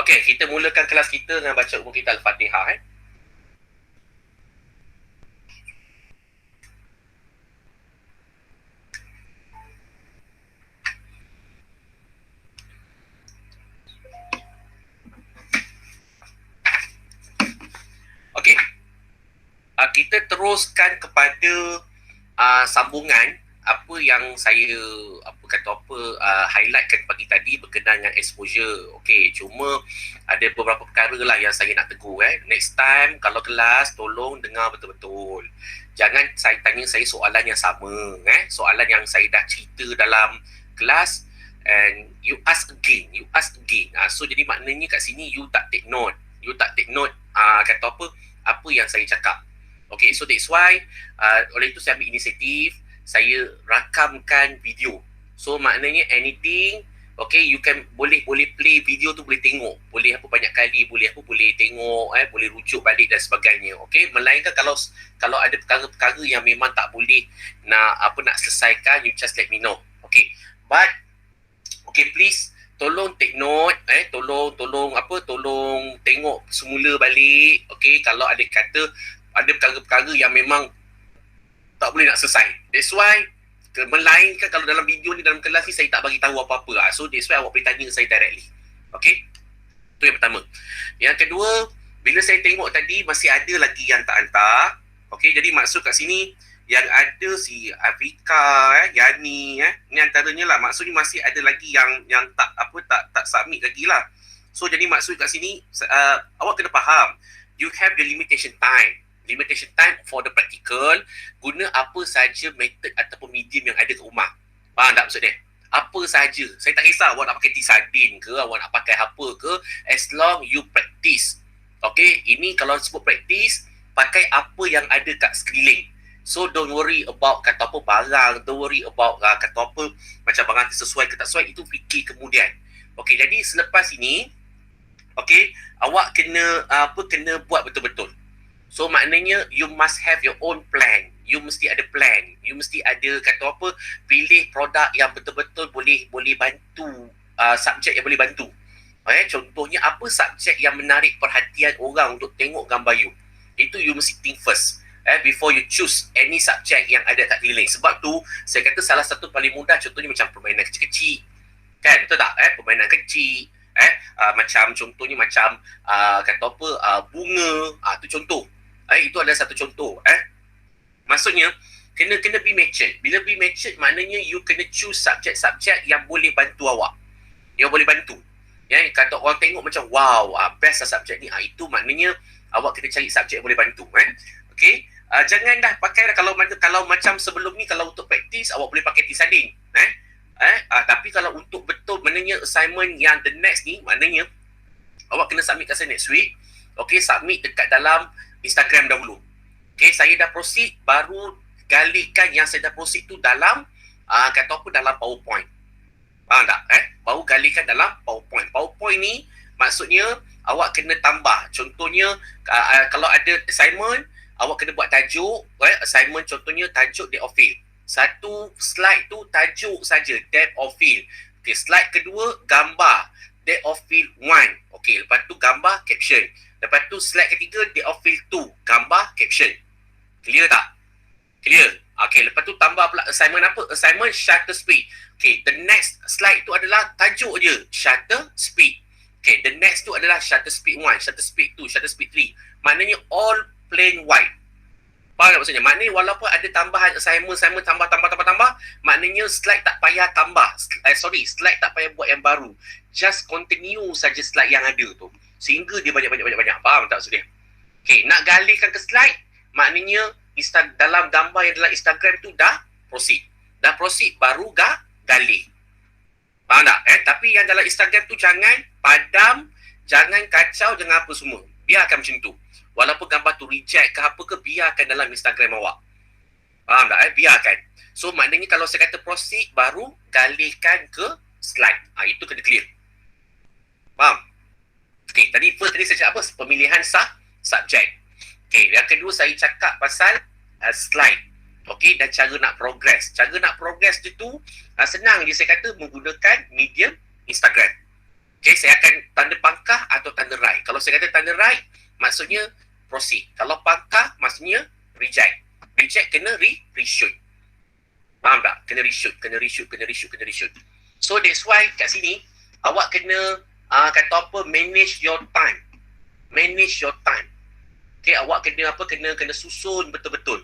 Okey, kita mulakan kelas kita dengan baca umum kita Al-Fatihah. Okey. Kita teruskan kepada sambungan apa yang saya highlightkan pagi tadi berkenaan dengan exposure. Okey, cuma ada beberapa perkara lah yang saya nak tegur. Next time kalau kelas tolong dengar betul-betul. Jangan saya tanya saya soalan yang sama, soalan yang saya dah cerita dalam kelas and you ask again. So jadi maknanya kat sini you tak take note. Kata apa yang saya cakap. Okay, so that's why oleh itu saya ambil inisiatif, saya rakamkan video. So maknanya anything, okay, you can boleh play video tu, boleh tengok, boleh banyak kali, boleh tengok, boleh rujuk balik dan sebagainya. Okay, melainkan kalau ada perkara-perkara yang memang tak boleh nak selesaikan, you just let me know. Okay, but okay, please tolong take note, tolong tengok semula balik. Okay, kalau ada perkara-perkara yang memang tak boleh nak selesai. That's why melainkan kalau dalam video ni, dalam kelas ni saya tak bagi tahu apa-apa. So that's why awak boleh tanya saya directly. Okay, tu yang pertama. Yang kedua, bila saya tengok tadi masih ada lagi yang tak hantar. Okay, jadi maksud kat sini yang ada si Afika, Yani, ni antaranya lah. Maksudnya masih ada lagi yang tak submit lagi lah. So jadi maksud kat sini awak kena faham, you have the limitation time for the practical. Guna apa saja method ataupun medium yang ada kat rumah. Faham tak maksud dia? Apa saja. Saya tak kisah awak nak pakai T-sardin ke, awak nak pakai apa ke, as long you practice. Okay, ini kalau sebut practice, pakai apa yang ada kat sekeliling. So don't worry about kata apa barang, don't worry about kata apa macam barang sesuai ke tak sesuai, itu fikir kemudian. Okay, jadi selepas ini, okay, awak kena buat betul-betul. So maknanya you must have your own plan. You mesti ada plan. You mesti ada pilih produk yang betul-betul boleh bantu, subjek yang boleh bantu. Contohnya apa subjek yang menarik perhatian orang untuk tengok gambar you. Itu you mesti think first. Before you choose any subjek yang ada kat keliling. Sebab tu saya kata salah satu paling mudah contohnya macam permainan kecil-kecil. Kan, betul tak? Permainan kecil. Macam contohnya macam bunga. Tu contoh. Itu adalah satu contoh. Maksudnya kena be matured. Bila be matured maknanya you kena choose subjek-subjek yang boleh bantu awak. Yang boleh bantu. Kata orang tengok macam wow, best lah subjek ni. Itu maknanya awak kena cari subjek yang boleh bantu. Okay. Jangan dah pakai kalau macam sebelum ni, kalau untuk praktis awak boleh pakai T-sardin. Tapi kalau untuk betul maknanya assignment yang the next ni, maknanya awak kena submit kat saya next week. Okay, submit dekat dalam Instagram dahulu. Okay, saya dah proceed, baru galikan yang saya dah proceed tu dalam dalam PowerPoint. Faham tak? Baru galikan dalam PowerPoint. PowerPoint ni maksudnya awak kena tambah. Contohnya kalau ada assignment, awak kena buat tajuk. Assignment contohnya tajuk depth of field. Satu slide tu tajuk saja, depth of field. Okay, slide kedua gambar depth of field 1. Okay, lepas tu gambar caption. Lepas tu slide ketiga depth of field 2, gambar caption. Clear tak? Clear. Okay, lepas tu tambah pula assignment apa? Assignment shutter speed. Okay, the next slide tu adalah tajuk je, shutter speed. Okay, the next tu adalah shutter speed 1, shutter speed 2, shutter speed 3. Maknanya all plain white. Faham tak maksudnya? Maknanya walaupun ada tambahan assignment tambah, maknanya slide tak payah tambah. Slide tak payah buat yang baru. Just continue saja slide yang ada tu. Sehingga dia banyak. Faham tak maksudnya? Okay, nak galihkan ke slide, maknanya dalam gambar yang dalam Instagram tu dah proceed. Baru galih. Faham tak? Tapi yang dalam Instagram tu jangan padam, jangan kacau, jangan apa semua. Biarkan macam tu. Walaupun gambar tu reject ke apa ke, biarkan dalam Instagram awak. Faham tak? Biarkan. So maknanya kalau saya kata proceed, baru galihkan ke slide. Itu kena clear. Faham? Okay, tadi saya cakap apa? Pemilihan subjek. Okay, yang kedua saya cakap pasal slide. Okay, dan cara nak progress. Cara nak progress tu senang je saya kata, menggunakan medium Instagram. Okay, saya akan tanda pangkah atau kata tanda right, maksudnya proceed. Kalau pakar, maksudnya reject. Reject kena reshoot. Faham tak? Kena reshoot. So that's why kat sini, awak kena kata apa, manage your time. Okay, awak kena susun betul-betul.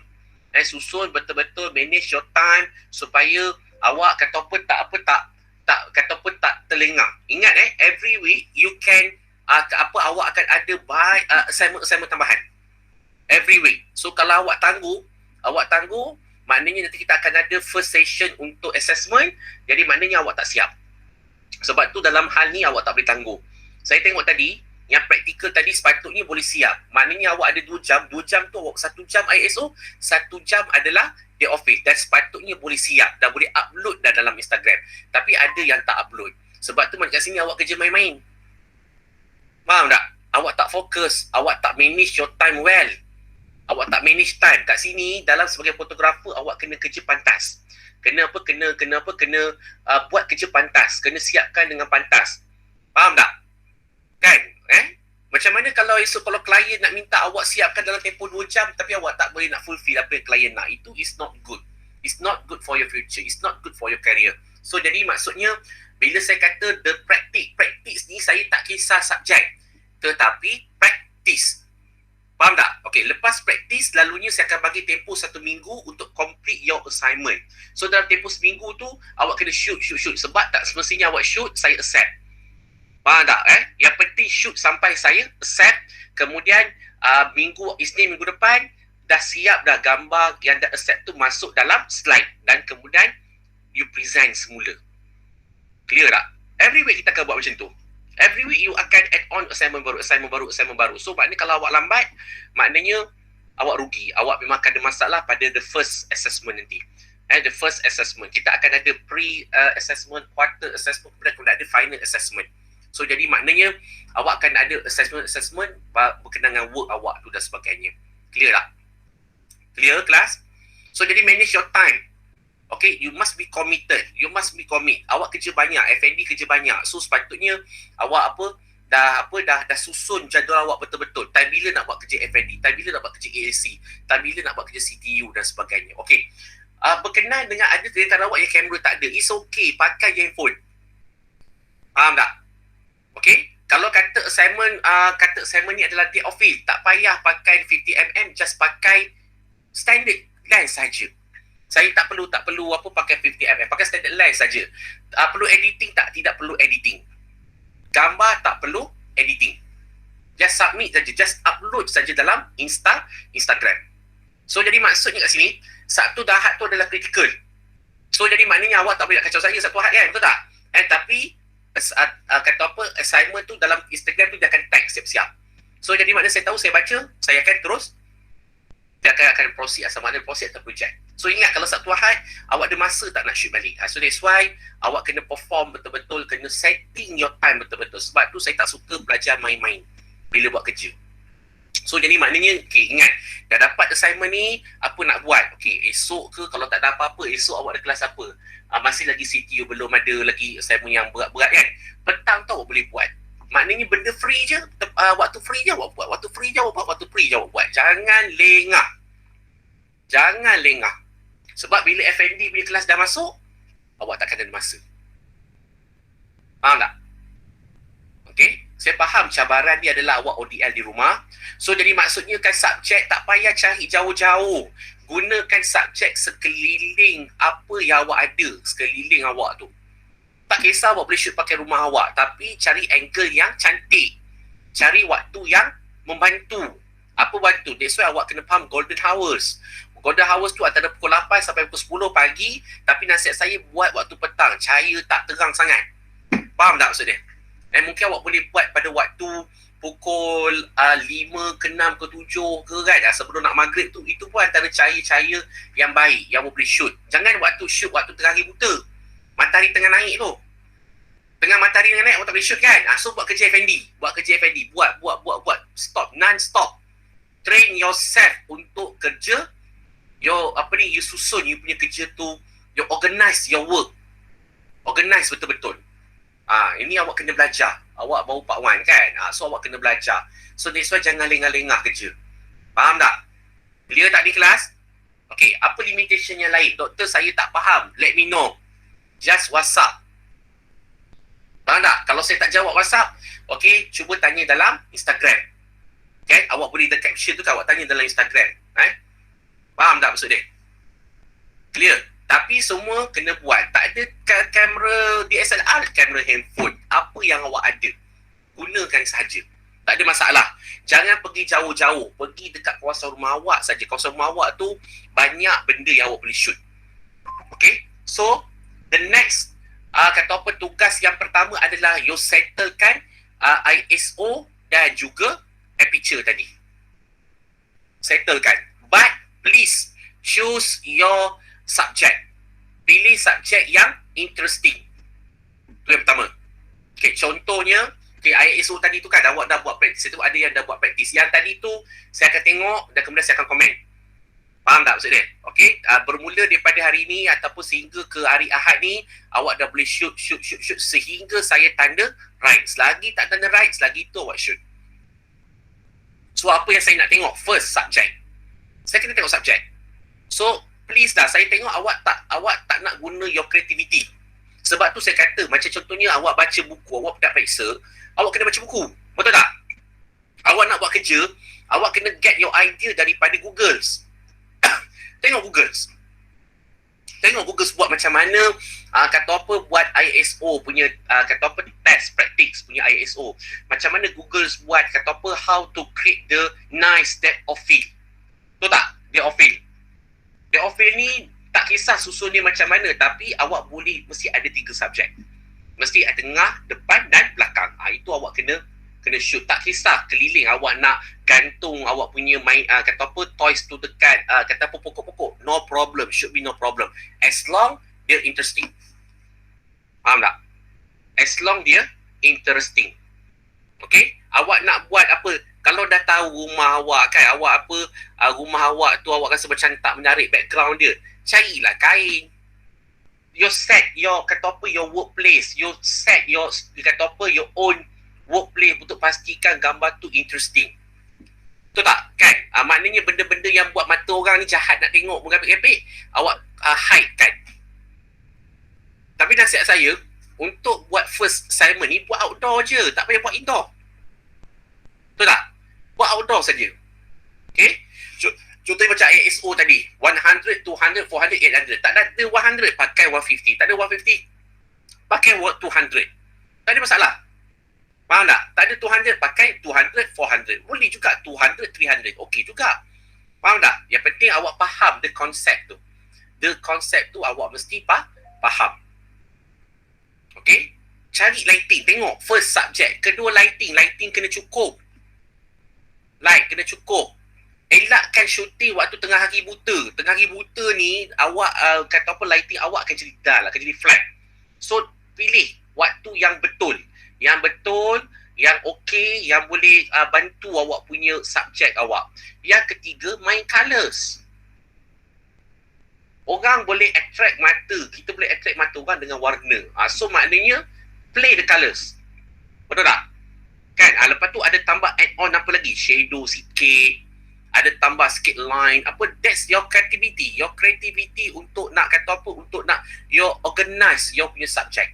Susun betul-betul, manage your time supaya awak kata apa tak terlengah. Ingat every week you can awak akan ada assignment tambahan. Every week. So kalau awak tangguh, maknanya nanti kita akan ada first session untuk assessment, jadi maknanya awak tak siap. Sebab tu dalam hal ni awak tak boleh tangguh. Saya tengok tadi, yang praktikal tadi sepatutnya boleh siap. Maknanya awak ada 2 jam. 2 jam tu awak 1 jam ISO, 1 jam adalah day office. Dan sepatutnya boleh siap. Dah boleh upload dah dalam Instagram. Tapi ada yang tak upload. Sebab tu kat sini awak kerja main-main. Faham tak? Awak tak fokus. Awak tak manage your time well. Awak tak manage time. Kat sini, dalam sebagai fotografer, awak kena kerja pantas. Kena buat kerja pantas. Kena siapkan dengan pantas. Faham tak? Kan? Macam mana kalau esok kalau klien nak minta awak siapkan dalam tempoh 2 jam tapi awak tak boleh nak fulfill apa yang klien nak. Itu is not good. It's not good for your future. It's not good for your career. So jadi maksudnya bila saya kata the practice ni saya tak kisah subjek. Tetapi practice. Faham tak? Okay, lepas practice lalunya saya akan bagi tempoh 1 minggu untuk complete your assignment. So dalam tempoh seminggu tu awak kena shoot. Sebab tak semestinya awak shoot, saya accept. Faham tak? Yang penting shoot sampai saya accept. Kemudian Isnin minggu depan dah siap dah gambar yang dah accept tu masuk dalam slide. Dan kemudian you present semula. Clear tak? Every week kita akan buat macam tu. Every week you akan add on assignment baru. So maknanya kalau awak lambat, maknanya awak rugi. Awak memang akan ada masalah pada the first assessment nanti. The first assessment. Kita akan ada pre-assessment, quarter assessment, kemudian ada final assessment. So jadi maknanya awak akan ada assessment berkenaan dengan work awak tu dan sebagainya. Clear tak? Clear kelas? So jadi manage your time. Okay, you must be committed. Awak kerja banyak, F&D kerja banyak. So sepatutnya awak dah susun jadual awak betul-betul. Time bila nak buat kerja F&D, time bila nak buat kerja AAC, time bila nak buat kerja CTU dan sebagainya. Okay. Berkenaan dengan ada kereta awak yang kamera tak ada, it's okay, pakai handphone. Faham tak? Okay, kalau kata assignment ni adalah day office, tak payah pakai 50mm, just pakai standard lens saja. Saya tak perlu pakai 50mm, pakai standard lens saja. Perlu editing tak? Tidak perlu editing. Gambar tak perlu editing. Just submit saja, just upload saja dalam Instagram. So jadi maksudnya kat sini, Sabtu dan Ahad tu adalah critical. So jadi maknanya awak tak boleh nak kacau saya Sabtu Ahad kan, betul tak? Tapi assignment tu dalam Instagram tu dia akan tag siap-siap. So jadi maknanya saya tahu, saya baca, saya akan terus dia akan proceed, asal mana proceed atau project. So ingat kalau Sabtu Ahad awak ada masa tak nak shoot balik. So that's why awak kena perform betul-betul, kena setting your time betul-betul. Sebab tu saya tak suka belajar main-main bila buat kerja. So jadi maknanya, okay, ingat, dah dapat assignment ni, apa nak buat? Okay, esok ke kalau tak ada apa-apa, esok awak ada kelas apa? Masih lagi CTU, belum ada lagi assignment yang berat-berat kan? Petang tu awak boleh buat. Maknanya benda free je, waktu free je awak buat. Waktu free je awak buat. Jangan lengah. Sebab bila F&D, bila kelas dah masuk, awak takkan ada masa. Faham tak? Okay, saya faham cabaran dia adalah awak ODL di rumah. So jadi maksudnya kan subjek tak payah cari jauh-jauh. Gunakan subjek sekeliling apa yang awak ada, sekeliling awak tu. Tak kisah awak boleh shoot pakai rumah awak, tapi cari angle yang cantik. Cari waktu yang membantu. Apa bantu? That's why awak kena faham golden hours. Golden hours tu antara pukul 8 sampai pukul 10 pagi, tapi nasihat saya buat waktu petang, cahaya tak terang sangat. Faham tak maksud dia? Mungkin awak boleh buat pada waktu pukul 5 ke 6 ke 7 ke kan, sebelum nak maghrib tu. Itu pun antara cahaya-cahaya yang baik yang awak boleh shoot. Jangan waktu shoot waktu tengah hari buta, matahari tengah naik tu. Tengah matahari tengah naik awak tak boleh shoot kan. So buat kerja F&D. Buat. Stop, non-stop. Train yourself untuk kerja. You susun you punya kerja tu. You organize your work. Organize betul-betul. Ini awak kena belajar. Awak baru Part 1 kan? So awak kena belajar. So that's why jangan lengah-lengah kerja. Faham tak? Clear tak di kelas? Okay, apa limitation yang lain? Doktor, saya tak faham. Let me know. Just WhatsApp. Faham tak? Kalau saya tak jawab WhatsApp, okay, cuba tanya dalam Instagram. Okay, awak boleh the caption tu kan, awak tanya dalam Instagram. Faham tak maksud dia? Clear? Tapi semua kena buat. Tak ada kamera DSLR, kamera handphone. Apa yang awak ada, gunakan sahaja. Tak ada masalah. Jangan pergi jauh-jauh. Pergi dekat kawasan rumah awak saja. Kawasan rumah awak tu banyak benda yang awak boleh shoot. Okay? So, the next kata apa, tugas yang pertama adalah you settlekan ISO dan juga aperture tadi. Settlekan. But please choose your subject. Pilih subjek yang interesting. Itu yang pertama. Okay, contohnya, okay, ISO tadi tu kan awak dah buat praktis. Itu ada yang dah buat praktis. Yang tadi tu saya akan tengok dan kemudian saya akan komen. Faham tak maksud dia? Okay, bermula daripada hari ni ataupun sehingga ke hari Ahad ni, awak dah boleh shoot sehingga saya tanda right. Selagi tak tanda right, selagi tu awak shoot. So, apa yang saya nak tengok? First, subject. Saya kena tengok subject. So, please lah, saya tengok awak tak nak guna your creativity. Sebab tu saya kata, macam contohnya awak baca buku, awak tak periksa, awak kena baca buku. Betul tak? Awak nak buat kerja, awak kena get your idea daripada Google. Tengok Google. Tengok Google buat macam mana, kata apa, buat ISO punya, kata apa, test practice punya ISO. Macam mana Google buat, kata apa, how to create the nice depth of field. Betul tak? Depth of field. Depth of field ni tak kisah susun dia macam mana, tapi awak boleh, mesti ada 3 subjek. Mesti ada tengah, depan dan belakang. Itu awak kena shoot. Tak kisah keliling awak nak gantung awak punya main, kata apa, toys tu dekat, kata apa, pokok-pokok. No problem. Should be no problem. As long dia interesting. Faham tak? As long dia interesting. Okay? Awak nak buat apa? Kalau dah tahu rumah awak kan, awak apa, rumah awak tu awak rasa macam tak menarik background dia, carilah kain. You set your, kata apa, your workplace. You set your, kata apa, your own workplace untuk pastikan gambar tu interesting. Betul tak? Kan? Maknanya benda-benda yang buat mata orang ni jahat nak tengok mengapik-apik, awak hide kan. Tapi nasihat saya, untuk buat first assignment ni, buat outdoor je. Tak payah buat indoor. Betul tak? Buat outdoor saja. Okay? Contohnya macam ISO tadi. 100, 200, 400, 800. Tak ada 100, pakai 150. Tak ada 150, pakai 200. Tak ada masalah. Faham tak? Tak ada 200, pakai 200, 400. Boleh juga 200, 300. Okey juga. Faham tak? Yang penting awak faham the concept tu. The concept tu awak mesti faham. Okey? Cari lighting. Tengok first subject. Kedua lighting. Lighting kena cukup. Light kena cukup. Elakkan syuting waktu tengah hari buta. Tengah hari buta ni, awak kata apa, lighting awak akan jadi dull, akan jadi flat. So, pilih waktu yang betul. Yang betul, yang okey, yang boleh bantu awak punya subjek awak. Yang ketiga, main colours. Orang boleh attract mata. Kita boleh attract mata orang dengan warna. So, maknanya, play the colours. Betul tak? Kan? Lepas tu ada tambah add-on apa lagi? Shadow sikit. Ada tambah sikit line. Apa? That's your creativity. Your creativity untuk nak kata apa? Untuk nak you organize your punya subject.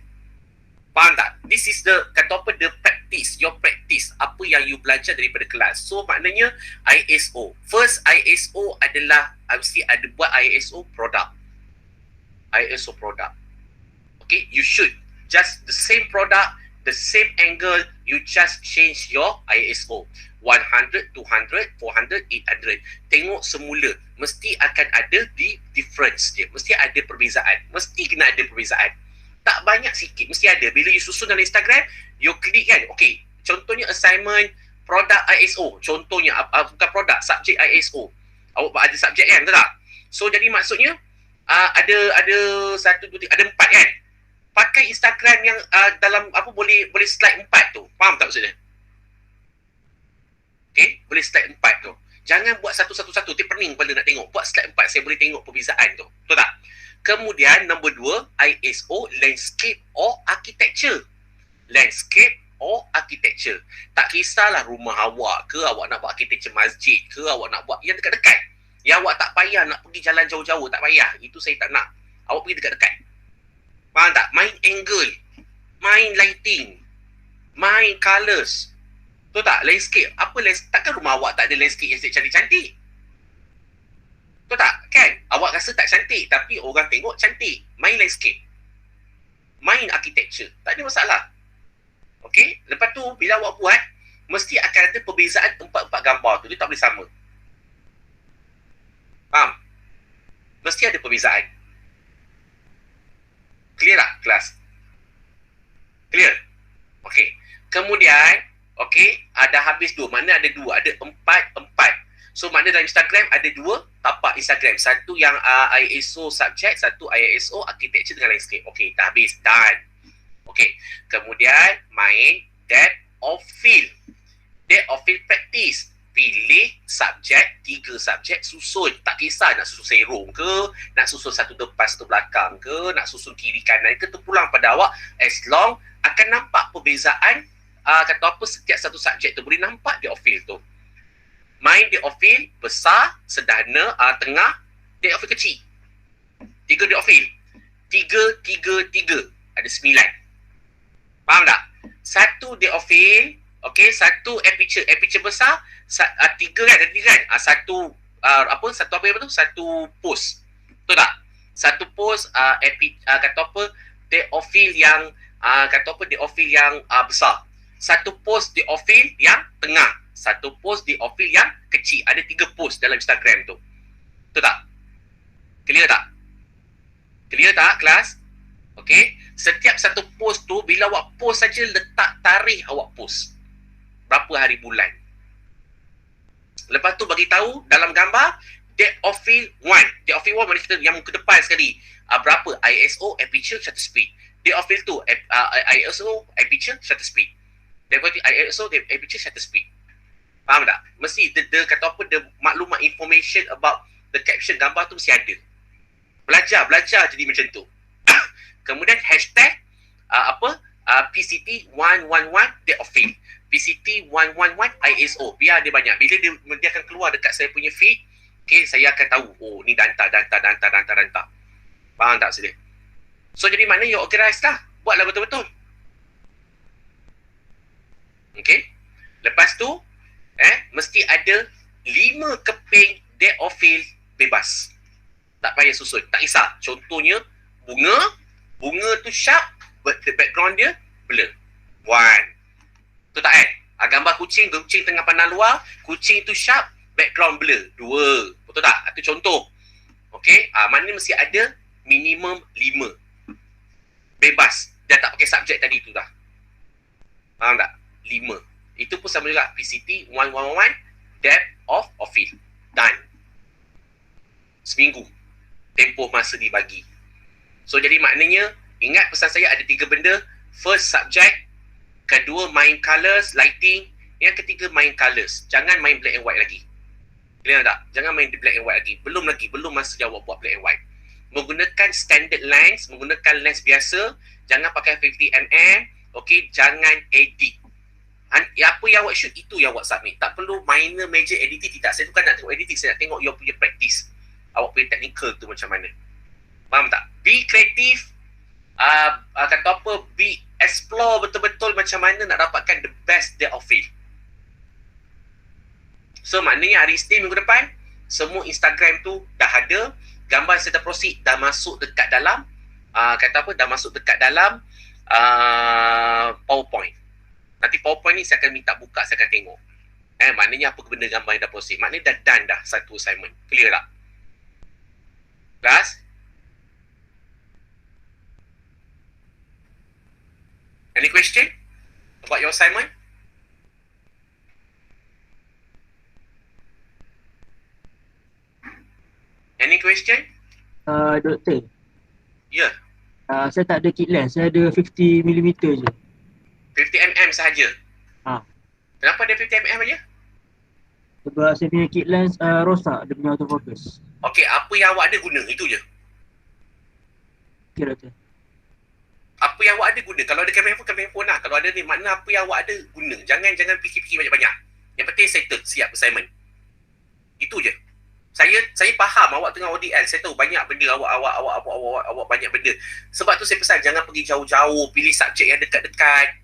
Faham tak? This is the, kata apa, the practice. Your practice. Apa yang you belajar daripada kelas. So, maknanya ISO. First, ISO adalah, mesti ada buat ISO product. ISO product. Okay? You should. Just the same product, the same angle, you just change your ISO. 100, 200, 400, 800. Tengok semula. Mesti akan ada di difference dia. Mesti ada perbezaan. Mesti kena ada perbezaan. Tak banyak, sikit. Mesti ada. Bila you susun dalam Instagram, you klik kan. Okay. Contohnya assignment produk ISO. Contohnya, bukan produk, subjek ISO. Awak ada subjek kan? Betul tak? So, jadi maksudnya, ada 1, 2, 3, ada 4 kan? Pakai Instagram yang dalam apa, boleh slide 4 tu. Faham tak maksudnya? Okay? Boleh slide 4 tu. Jangan buat satu-satu. Dia pening kepala nak tengok. Buat slide 4, saya boleh tengok perbezaan tu. Betul tak? Kemudian, nombor 2, ISO, landscape or architecture. landscape or architecture. Tak kisahlah rumah awak ke, awak nak buat architecture masjid ke, awak nak buat yang dekat-dekat. Yang awak tak payah nak pergi jalan jauh-jauh, tak payah. Itu saya tak nak. Awak pergi dekat-dekat. Faham tak? Main angle, main lighting, main colours. Tahu tak? Landscape. Apa landscape? Takkan rumah awak tak ada landscape yang cantik-cantik? Tahu tak? Kan? Awak rasa tak cantik, tapi orang tengok cantik. Main landscape. Main architecture. Tak ada masalah. Okey? Lepas tu, bila awak buat, mesti akan ada perbezaan empat-empat gambar tu. Dia tak boleh sama. Faham? Mesti ada perbezaan. Clear tak, kelas? Clear? Okey. Kemudian, okey, ada habis dua. Mana ada dua? Ada empat. So, makna dalam Instagram ada dua tapak Instagram. Satu yang ISO subject, satu ISO architecture dengan landscape. Okey, dah habis. Done. Okey. Kemudian, main depth of field. Depth of field practice. Pilih subjek, 3 subjek, susun. Tak kisah nak susun serong ke, nak susun satu depan, satu belakang ke, nak susun kiri kanan ke, terpulang pada awak. As long akan nampak perbezaan, kata apa, setiap satu subjek tu. Boleh nampak depth of field tu. Main depth of field besar, sederhana, tengah, depth of field kecil. 3 depth of field. 3. Ada 9. Faham tak? Satu depth of field, okey, satu aperture. Aperture besar, 3 kan, ada 3 kan? Satu post. Betul tak? Satu post, kata apa, depth of field yang depth of field yang besar. Satu post depth of field yang tengah. Satu post depth of field yang kecil. Ada 3 post dalam Instagram tu. Betul tak? Clear tak? Clear tak, kelas? Okey. Setiap satu post tu, bila awak post saja, letak tarikh awak post. Berapa hari bulan. Lepas tu bagi tahu dalam gambar depth of field 1. Depth of field 1 mana kita yang ke depan sekali. Berapa? ISO, aperture, shutter speed. Depth of field 2, ISO, aperture, shutter speed. Depth of field ISO, aperture, shutter speed. Faham tak? Mesti dia kata apa, dia maklumat information about the caption gambar tu mesti ada. Belajar jadi macam tu. Kemudian hashtag PCT 111 depth of field. PCT 111 ISO. Biar dia banyak. Bila dia akan keluar dekat saya punya feed, okay, saya akan tahu, oh ni danta. Faham tak sedih? So jadi mana you organize lah. Buatlah betul-betul. Okay. Lepas tu, mesti ada 5 keping depth of field bebas. Tak payah susun. Tak kisah. Contohnya, bunga tu sharp, background dia blur. 1. Tu tak kan? Gambar kucing tengah pandang luar, kucing tu sharp, background blur. 2. Betul tak? Itu contoh. Okey, mana mesti ada minimum 5. Bebas. Dia tak pakai subjek tadi tu dah. Faham tak? 5. Itu pun sama juga. PCT 111 depth of field. Done. Seminggu. Tempoh masa dibagi. So jadi maknanya, ingat pesan saya ada 3 benda. First, subject. Kedua, main colours, lighting. Yang ketiga, main colours. Jangan main black and white lagi. Clear tak? Jangan main black and white lagi. Belum masa awak buat black and white. Menggunakan standard lens, menggunakan lens biasa. Jangan pakai 50mm. Okey, jangan edit. Apa yang awak shoot, itu yang awak submit. Tak perlu minor, major editing. Tidak. Saya bukan nak tengok editing. Saya nak tengok you punya practice. Awak punya technical tu macam mana. Faham tak? Be creative. Kata apa, explore betul-betul macam mana nak dapatkan the best depth of field. So maknanya hari Isnin minggu depan, semua Instagram tu dah ada, gambar yang saya dah proceed dah masuk dekat dalam dah masuk dekat dalam PowerPoint. Nanti PowerPoint ni saya akan minta buka, saya akan tengok. Maknanya apa benda gambar yang dah proceed. Maknanya dah done dah satu assignment. Clear tak? Class? Any question about your assignment? Any question? Doktor. Ya. Yeah. Saya tak ada kit lens. Saya ada 50mm je. 50mm sahaja? Kenapa ada 50mm aja? Sebab saya punya kit lens rosak. Dia punya autofocus. Okey, apa yang awak ada guna? Itu je? Okey, doktor. Apa yang awak ada guna. Kalau ada kamera handphone lah. Kalau ada ni, makna apa yang awak ada guna. Jangan fikir-fikir banyak-banyak. Yang penting settle, siap assignment. Itu je. Saya faham awak tengah ODL. Saya tahu banyak benda awak banyak benda. Sebab tu saya pesan jangan pergi jauh-jauh, pilih subjek yang dekat-dekat.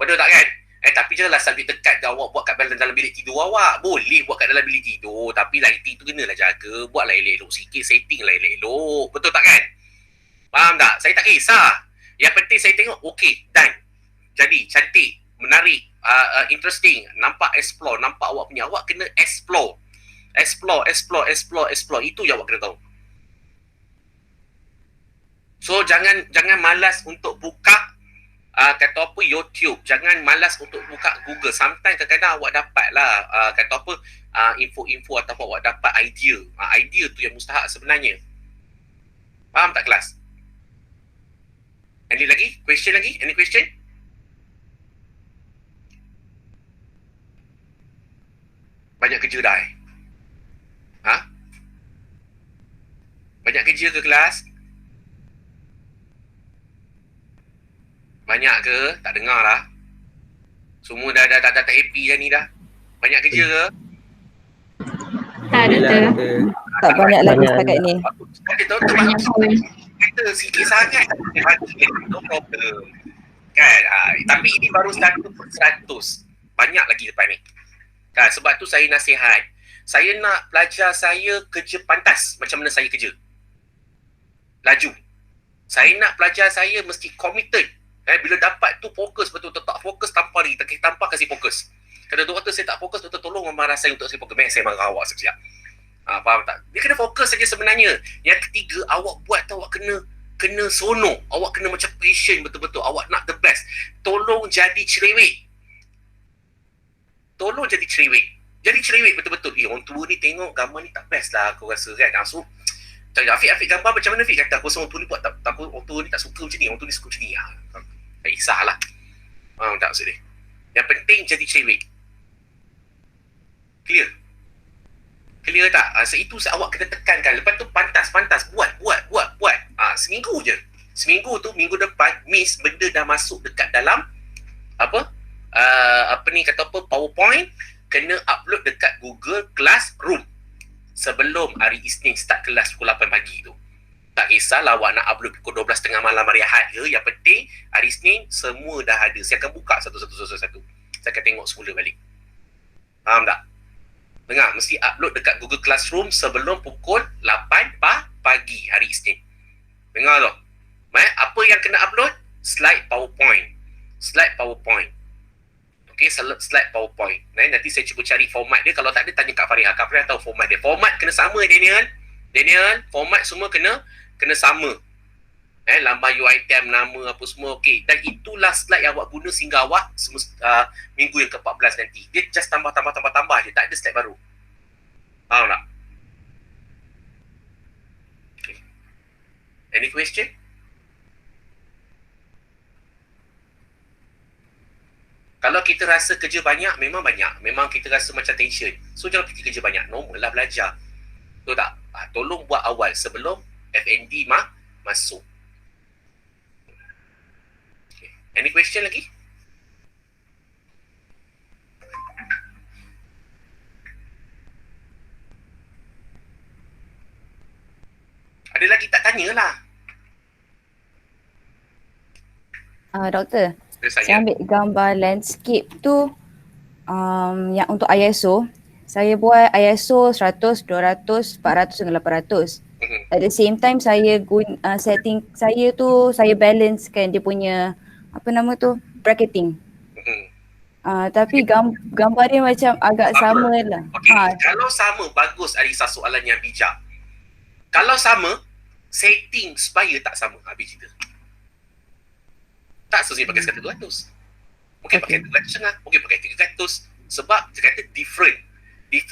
Betul tak kan? Tapi janganlah subjek dekat awak buat kat dalam bilik tidur awak. Boleh buat kat dalam bilik tidur, tapi lighting tu kenalah jaga. Buatlah elok-elok sikit, setting lah elok-elok. Betul tak kan? Faham tak? Saya tak kisah. Yang penting saya tengok, okey, done. Jadi, cantik, menarik, interesting. Nampak explore, nampak awak punya. Awak kena explore. Explore. Itu yang awak kena tahu. So, jangan malas untuk buka kata apa YouTube. Jangan malas untuk buka Google. Sometimes kadang-kadang awak dapat lah kata apa info-info ataupun awak dapat idea. Idea tu yang mustahak sebenarnya. Faham tak kelas? Any lagi? Question lagi? Any question? Banyak kerja dah Banyak kerja ke kelas? Banyak ke? Tak dengar lah. Semua dah happy dah ni dah. Banyak kerja ke? Tak ada. Tak banyak lagi setakat ni. Banyak pun. Kita sikit sangat. No problem. Kan? Tapi ini baru 100%. Banyak lagi depan ni. Kan? Sebab tu saya nasihat. Saya nak pelajar saya kerja pantas macam mana saya kerja. Laju. Saya nak pelajar saya mesti committed. Bila dapat tu fokus betul-betul. Tak fokus tanpa lagi. Tanpa kasih fokus. Kalau doktor saya tak fokus, doktor tolong marah saya untuk saya fokus. Saya marah awak sekejap. Faham tak? Dia kena fokus saja sebenarnya. Yang ketiga, awak buat tu awak kena sono. Awak kena macam passion betul-betul. Awak nak the best. Tolong jadi cerewet. Jadi cerewet betul-betul. Orang tua ni tengok gambar ni tak best lah aku rasa kan. So, Afiq gambar macam mana Afiq kata aku rasa orang tua ni buat orang tua ni tak suka macam ni. Orang tua ni suka macam ni. Tak kisahlah. Tak maksud dia. Yang penting jadi cerewet. Clear tak? So itu awak kena tekankan. Lepas tu pantas. Buat. Seminggu je. Seminggu tu, minggu depan, miss benda dah masuk dekat dalam PowerPoint, kena upload dekat Google Classroom. Sebelum hari Isnin start kelas pukul 8 pagi tu. Tak kisahlah awak nak upload pukul 12 tengah malam hari Ahad ke. Yang penting, hari Isnin semua dah ada. Saya akan buka satu. Saya akan tengok semula balik. Faham tak? Dengar, mesti upload dekat Google Classroom sebelum pukul 8 pagi hari Isnin. Dengar tu. Apa yang kena upload? Slide PowerPoint. Okay, slide PowerPoint. Nanti saya cuba cari format dia. Kalau tak ada, tanya Kak Fariha. Kak Fariha tahu format dia. Format kena sama, Daniel, format semua kena sama. Lambang UiTM, nama apa semua. Okay. Dan itulah slide yang awak guna sehingga awak minggu yang ke-14 nanti. Dia just tambah je. Tak ada slide baru. Faham tak? Okay. Any question? Kalau kita rasa kerja banyak, memang banyak. Memang kita rasa macam tension. So, jangan fikir kerja banyak. Normal lah belajar. Betul tak? Tolong buat awal sebelum FND masuk. Okay. Any question lagi? Ada lagi tak tanyalah. Doktor, saya ambil gambar landscape tu yang untuk ISO. Saya buat ISO 100, 200, 400 dengan 800. At the same time saya setting saya tu, saya balancekan dia punya bracketing. Tapi gambar dia macam agak sama lah. Kalau sama, bagus Alisa, soalan yang bijak. Kalau sama, setting supaya tak sama. Habis cerita. Tak sesuai pakai 200. Mungkin pakai 200.5, mungkin pakai 300. Sebab dia kata different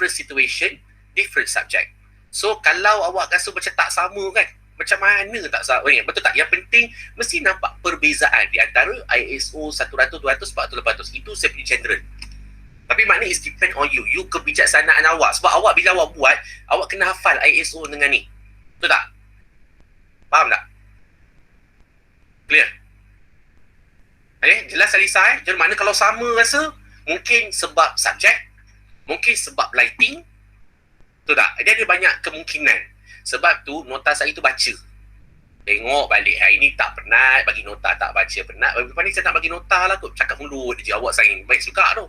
situation, different subject. So kalau awak rasa macam tak sama kan, macam mana tak sama? Betul tak? Yang penting mesti nampak perbezaan di antara ISO 100, 200, 400, 800. Itu saya punya general. Tapi maknanya it depend on you. You kebijaksanaan awak. Sebab awak bila awak buat, awak kena hafal ISO dengan ni. Betul tak? Faham tak? Clear? Jelas Alisa Jadi mana kalau sama rasa, mungkin sebab subjek, mungkin sebab lighting. Betul tak? Dia ada banyak kemungkinan. Sebab tu nota saya tu baca. Tengok balik, hari ni tak penat bagi nota, tak baca penat. Lepas ni saya nak bagi nota lah kot. Cakap mulut je, awak sign. Baik juga tu.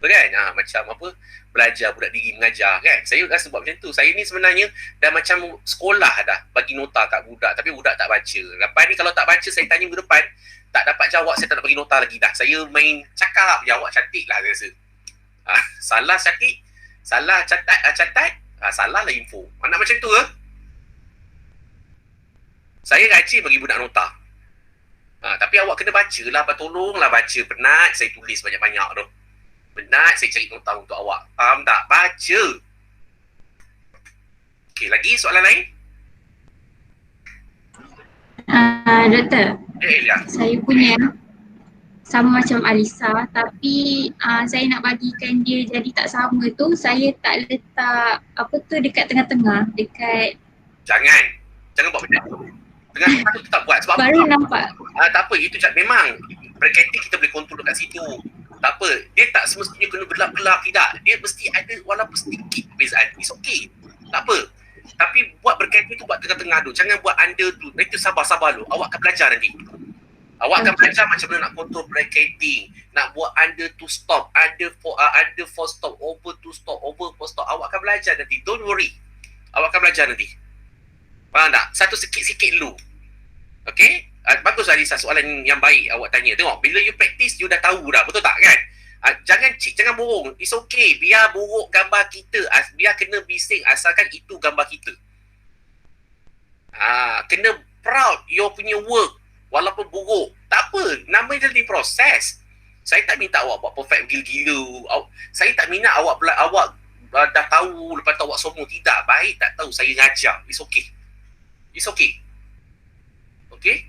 Betul kan? Macam apa, belajar budak diri mengajar kan. Saya rasa buat macam tu. Saya ni sebenarnya dah macam sekolah dah bagi nota kat budak. Tapi budak tak baca. Lepas ni kalau tak baca, saya tanya ke depan, tak dapat jawab, saya tak nak bagi nota lagi dah. Saya main cakap je, awak cantik lah saya rasa. Salah cantik, salah catat, salah lah info. Mana macam tu ke? Saya rajin bagi budak nota. Tapi awak kena baca lah, tolonglah baca. Penat saya tulis banyak-banyak tu. Penat saya cari nota untuk awak. Faham tak? Baca. Okey, lagi soalan lain? Doktor, Elia. saya punya sama macam Alisa, tapi saya nak bagikan dia jadi tak sama tu, saya tak letak apa tu dekat tengah-tengah, dekat Jangan buat benda tu. Tengah-tengah tu tak buat. Sebab baru apa? nampak. Tak apa, itu memang bracketing kita boleh kontrol dekat situ. Tak apa, dia tak semestinya kena gelap-gelap, tidak. Dia mesti ada walaupun sedikit perbezaan. It's okay. Tak apa. Tapi buat bracketing tu buat tengah-tengah tu. Jangan buat under tu. Itu sabar-sabar dulu. Awak akan belajar nanti. Awak akan belajar macam mana nak kontrol bracketing, nak buat under to stop, under for stop, over to stop, over for stop. Awak akan belajar nanti. Don't worry. Awak akan belajar nanti. Faham tak? Satu sikit-sikit dulu. Okay? Bagus Alisa, soalan yang baik awak tanya. Tengok, bila you practice, you dah tahu dah. Betul tak kan? Jangan bohong. It's okay. Biar buruk gambar kita. Biar kena bising. Asalkan itu gambar kita. Kena proud your punya work. Walaupun buruk. Tak apa. Namanya jadi proses. Saya tak minta awak buat perfect gila-gila. Saya tak minat awak dah tahu. Lepas tu awak semua. Tidak. Baik tak tahu. Saya ngajar. It's okay. It's okay. Okay?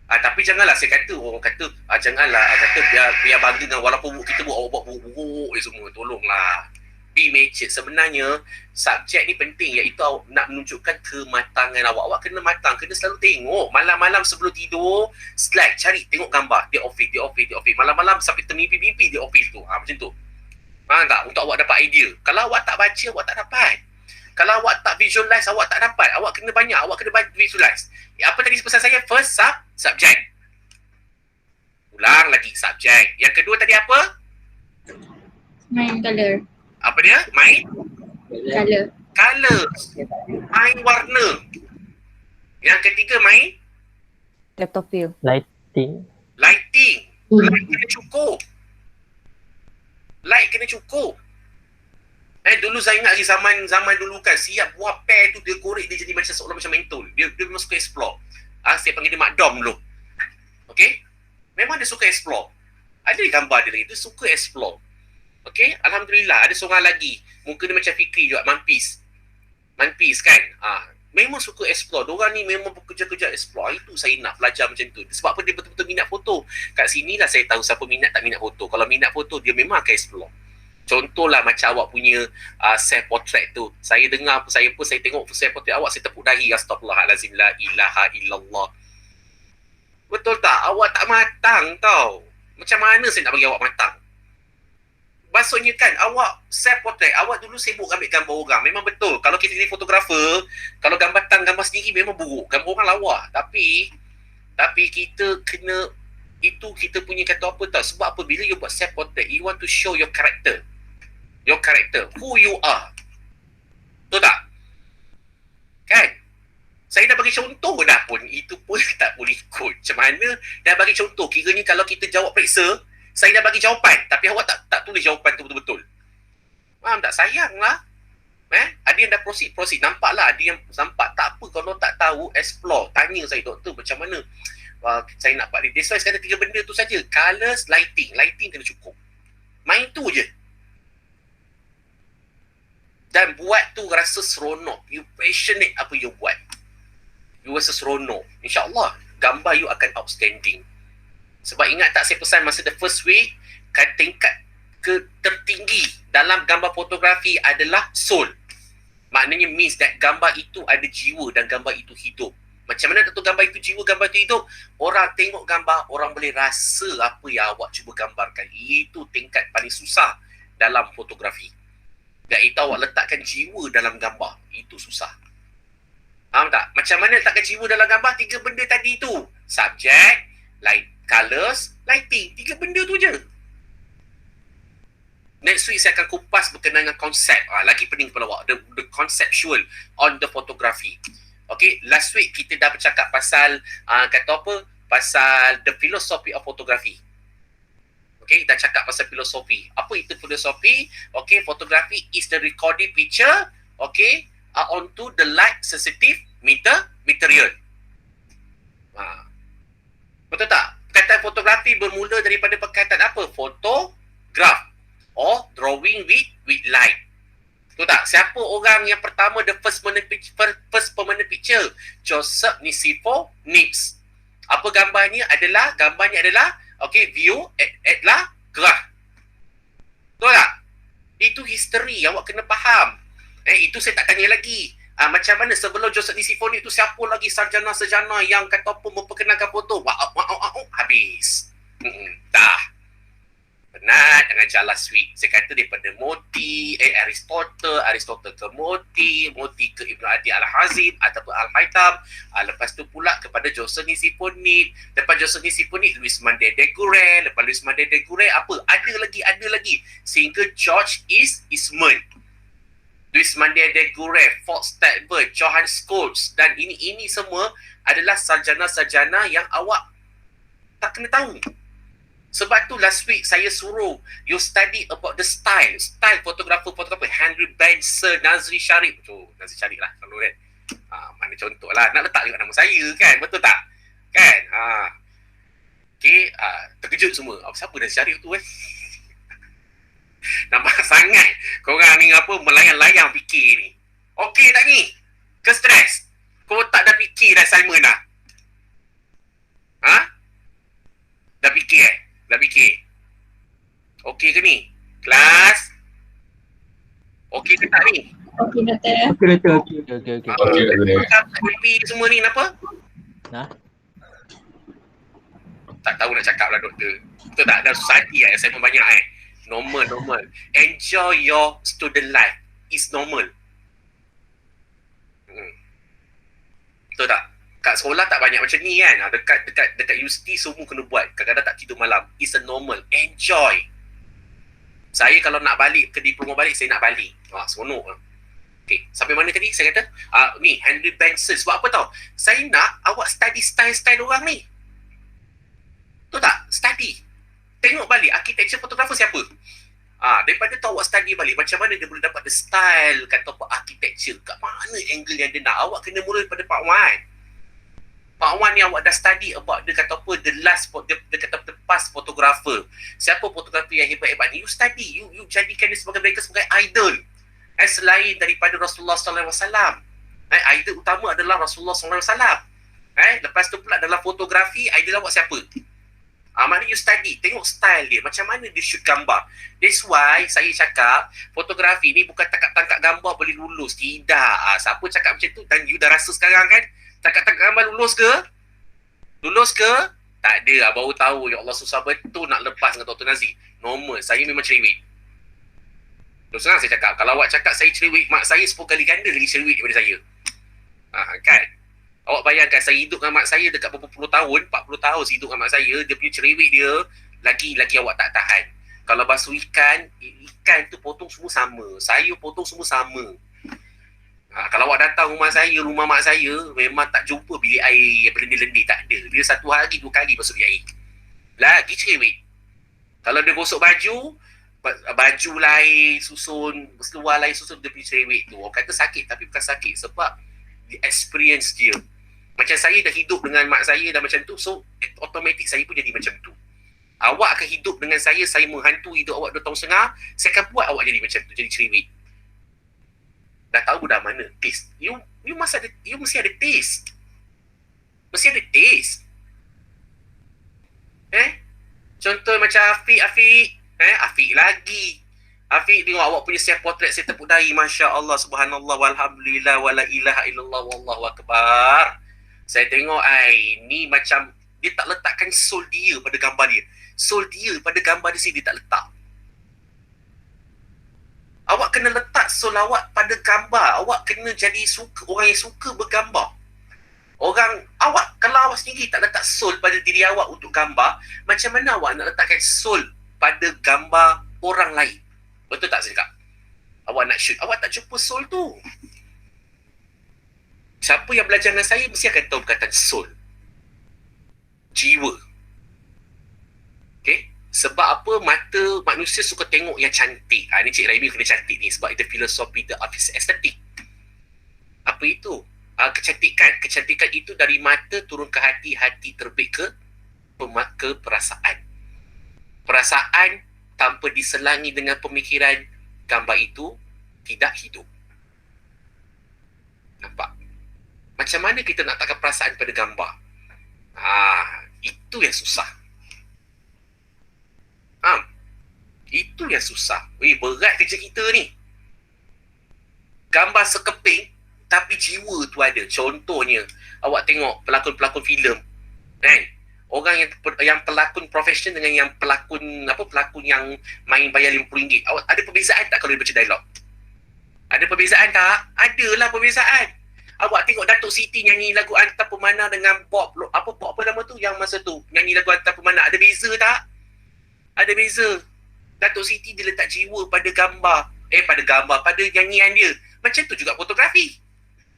Tapi janganlah saya kata, orang kata janganlah, kata biar bangga dengan walaupun kita buat buruk je semua. Tolonglah. Be matured. Sebenarnya subjek ni penting, iaitu nak menunjukkan kematangan awak. Awak kena matang, kena selalu tengok. Malam-malam sebelum tidur, slide, cari tengok gambar. Dia off it. Malam-malam sampai termimpi-mimpi dia off it tu. Macam tu. Faham tak? Untuk awak dapat idea. Kalau awak tak baca, awak tak dapat. Kalau awak tak visualize, awak tak dapat. Awak kena banyak, awak kena visualize. Apa tadi pesan saya? First, subjek. Ulang lagi, subjek. Yang kedua tadi apa? Main colour. Apa dia? Main? Colour. Colour. Main warna. Yang ketiga main? Laptop feel. Lighting. Light kena cukup. Light kena cukup. Dulu saya ingat lagi zaman dulu kan, siap buah pair tu dia korek, dia jadi macam seolah macam mentol. Dia memang suka explore. Saya panggil dia Mak Dom dulu. Okay? Memang dia suka explore. Ada gambar dia lagi, dia suka explore. Okay? Alhamdulillah, ada seorang lagi. Muka dia macam Fikri juga, Manpis kan? Memang suka explore. Diorang ni memang bekerja-kerja explore. Itu saya nak belajar macam tu. Sebab apa dia betul-betul minat foto. Kat sinilah saya tahu siapa minat tak minat foto. Kalau minat foto, dia memang akan explore. Contohlah macam awak punya self portrait tu. Saya dengar apa saya tengok self portrait awak, saya tepuk dahi. Astagfirullahalazim, la ilaha illallah. Betul tak? Awak tak matang tau. Macam mana saya nak bagi awak matang? Maksudnya kan, awak self portrait, awak dulu sibuk ambil gambar orang. Memang betul. Kalau kita jadi fotografer, kalau gambar gambar sendiri memang buruk. Gambar orang lawa. Tapi kita kena, itu kita punya kata apa tau. Sebab apa? Bila you buat self portrait, you want to show your character. Your character, who you are. Betul tak? Kan? Saya dah bagi contoh dah pun, itu pun tak boleh ikut. Macam mana dah bagi contoh, kiranya kalau kita jawab periksa, saya dah bagi jawapan, tapi awak tak tulis jawapan tu betul-betul. Faham tak? Sayang lah. Ada yang dah proceed. Nampaklah ada yang nampak. Tak apa, kalau tak tahu, explore. Tanya saya, doktor macam mana? Saya nak buat ni. That's why saya ada 3 benda tu saja. Colours, lighting. Lighting kena cukup. Main tu je. Dan buat tu rasa seronok. You passionate apa you buat. You rasa seronok. InsyaAllah, gambar you akan outstanding. Sebab ingat tak saya pesan masa the first week, tingkat tertinggi dalam gambar fotografi adalah soul. Maknanya means that gambar itu ada jiwa dan gambar itu hidup. Macam mana Dato' gambar itu jiwa, gambar itu hidup? Orang tengok gambar, orang boleh rasa apa yang awak cuba gambarkan. Itu tingkat paling susah dalam fotografi. Iaitu awak letakkan jiwa dalam gambar. Itu susah. Faham tak? Macam mana letakkan jiwa dalam gambar? 3 benda tadi tu. Subjek, light, colors, lighting. 3 benda tu je. Next week saya akan kupas berkenaan dengan konsep. Lagi pening kepala awak. The conceptual on the photography. Okay, last week kita dah bercakap pasal kata apa? Pasal the philosophy of photography. Okay, dah cakap pasal filosofi. Apa itu filosofi? Okay, photography is the recording picture, okay, onto the light sensitive material. Betul tak? Perkataan fotografi bermula daripada perkataan apa? Photograph or drawing with light. Betul tak? Siapa orang yang pertama, the first permanent picture? Joseph Nicephore Niepce. Apa gambarnya adalah? Gambarnya adalah okay, view at la graph. Betul tak? Itu history yang awak kena faham. Itu saya tak tanya lagi. Macam mana sebelum Joseph Nicephore Niepce tu, siapa lagi sarjana-sarjana yang kata apa memperkenalkan foto? Habis. Dah. Penat dengan jalan sweet. Saya kata daripada Aristotle ke Moti ke Ibn Adi Al-Hazim ataupun Al-Haytham, lepas tu pula kepada Joseph Nicephore Niepce, lepas Joseph Nicephore Niepce Louis Mandé de Gourelle, lepas Louis Mandé de Gourelle apa? Ada lagi sehingga George Eastman, Louis Mandé de Gourelle, Fort Stadtberg, Johann Scholz, dan ini semua adalah sarjana-sarjana yang awak tak kena tahu. Sebab tu last week saya suruh you study about the style fotografer Henry Benson, Nazri Sharif. Nazri Sharif lah selalu kan. Mana contoh lah, nak letak juga nama saya kan, betul tak? Kan? Okay, terkejut semua. Siapa Nazri Sharif tu Nampak sangat korang ni apa melayang-layang fikir ni. Okey tak ni? Ke stres? Kau tak dah fikir dah Simon dah? Dah fikir Dah fikir? Okey ke ni? Kelas? Okey ke tak ni? Okey, Doktor. Okey. Happy semua ni kenapa? Tak tahu nak cakap lah doktor. Betul tak? Dah society saya pun banyak Normal. Enjoy your student life. It's normal. Betul tak? Kat sekolah tak banyak macam ni kan. Dekat universiti semua kena buat. Kadang-kadang tak tidur malam. It's a normal. Enjoy. Saya kalau nak balik ke diploma balik, saya nak balik. Seronok lah. Okay, sampai mana tadi saya kata? Ni, Henry Benson. Sebab apa tau? Saya nak awak study style-style orang ni. Betul tak? Study. Tengok balik architecture photographer siapa? Daripada tu awak study balik macam mana dia boleh dapat the style kata apa architecture. Kat mana angle yang dia nak. Awak kena mula daripada Pak Wan. Pak Wan ni awak dah study about dia kata apa the kata the past photographer. Siapa fotografer yang hebat-hebat ni? You study, you jadikan dia mereka sebagai idol. Selain daripada Rasulullah SAW. Idol utama adalah Rasulullah SAW. Lepas tu pula dalam fotografi idol awak siapa? Maknanya you study, tengok style dia, macam mana dia shoot gambar. That's why saya cakap fotografi ni bukan tangkap gambar boleh lulus. Tidak. Siapa cakap macam tu dan you dah rasa sekarang kan? Tangkap gambar lulus ke? Tak ada. Baru tahu. Ya Allah, susah betul nak lepas dengan Dr. Nazri. Normal. Saya memang cerewet. Terus terang saya cakap. Kalau awak cakap saya cerewet, mak saya 10 kali ganda lagi cerewet daripada saya. Kan? Awak bayangkan saya hidup dengan mak saya dekat berapa puluh tahun, 40 tahun saya hidup dengan mak saya. Dia punya cerewet dia, lagi awak tak tahan. Kalau basuh ikan tu potong semua sama. Sayur potong semua sama. Kalau awak datang rumah mak saya, memang tak jumpa bilik air yang berlendir-lendir, tak ada. Dia 1 hari 2 kali basuh bilik air. Lagi cerewet. Kalau dia gosok baju lain susun, seluar lain susun, dia punya cerewet tu. Orang kata sakit, tapi bukan sakit sebab the experience dia. Macam saya dah hidup dengan mak saya dah macam tu, so automatik saya pun jadi macam tu. Awak akan hidup dengan saya menghantui hidup awak 2 tahun setengah, saya akan buat awak jadi macam tu, jadi cerewet. Dah tahu dah mana taste. You mesti ada taste. Mesti ada taste. Contoh macam Afiq lagi. Afiq tengok awak punya self portrait saya tepuk dahi, masya-Allah, subhanallah, walhamdulillah, wala ilaha illallah, wallahu akbar. Saya tengok ni macam dia tak letakkan soul dia pada gambar dia. Soul dia pada gambar dia sini dia tak letak. Awak kena letak soul awak pada gambar. Awak kena jadi orang yang suka bergambar. Kalau awak sendiri tak letak soul pada diri awak untuk gambar, macam mana awak nak letakkan soul pada gambar orang lain? Betul tak saya cakap? Awak nak shoot, awak tak jumpa soul tu. Siapa yang belajar dengan saya mesti akan tahu perkataan soul. Jiwa. Okay? Sebab apa mata manusia suka tengok yang cantik. Ni Cik Raimi kena cantik ni sebab itu filosofi the office estetik. Apa itu? Kecantikan. Kecantikan itu dari mata turun ke hati, hati terbit ke perasaan. Perasaan tanpa diselangi dengan pemikiran, gambar itu tidak hidup. Nampak? Macam mana kita nak letakkan perasaan pada gambar? Itu yang susah. Itu yang susah. Berat kerja kita ni. Gambar sekeping tapi jiwa tu ada. Contohnya, awak tengok pelakon-pelakon filem, kan? Orang yang pelakon profesional dengan yang pelakon yang main bayar RM50. Awak ada perbezaan tak kalau dia baca dialog? Ada perbezaan tak? Adalah perbezaan. Awak tengok Datuk Siti nyanyi lagu Antar Pemana dengan Bob apa nama tu yang masa tu nyanyi lagu Antar Pemana, ada beza tak? Ada beza. Datuk Siti dia letak jiwa pada pada nyanyian dia. Macam tu juga fotografi.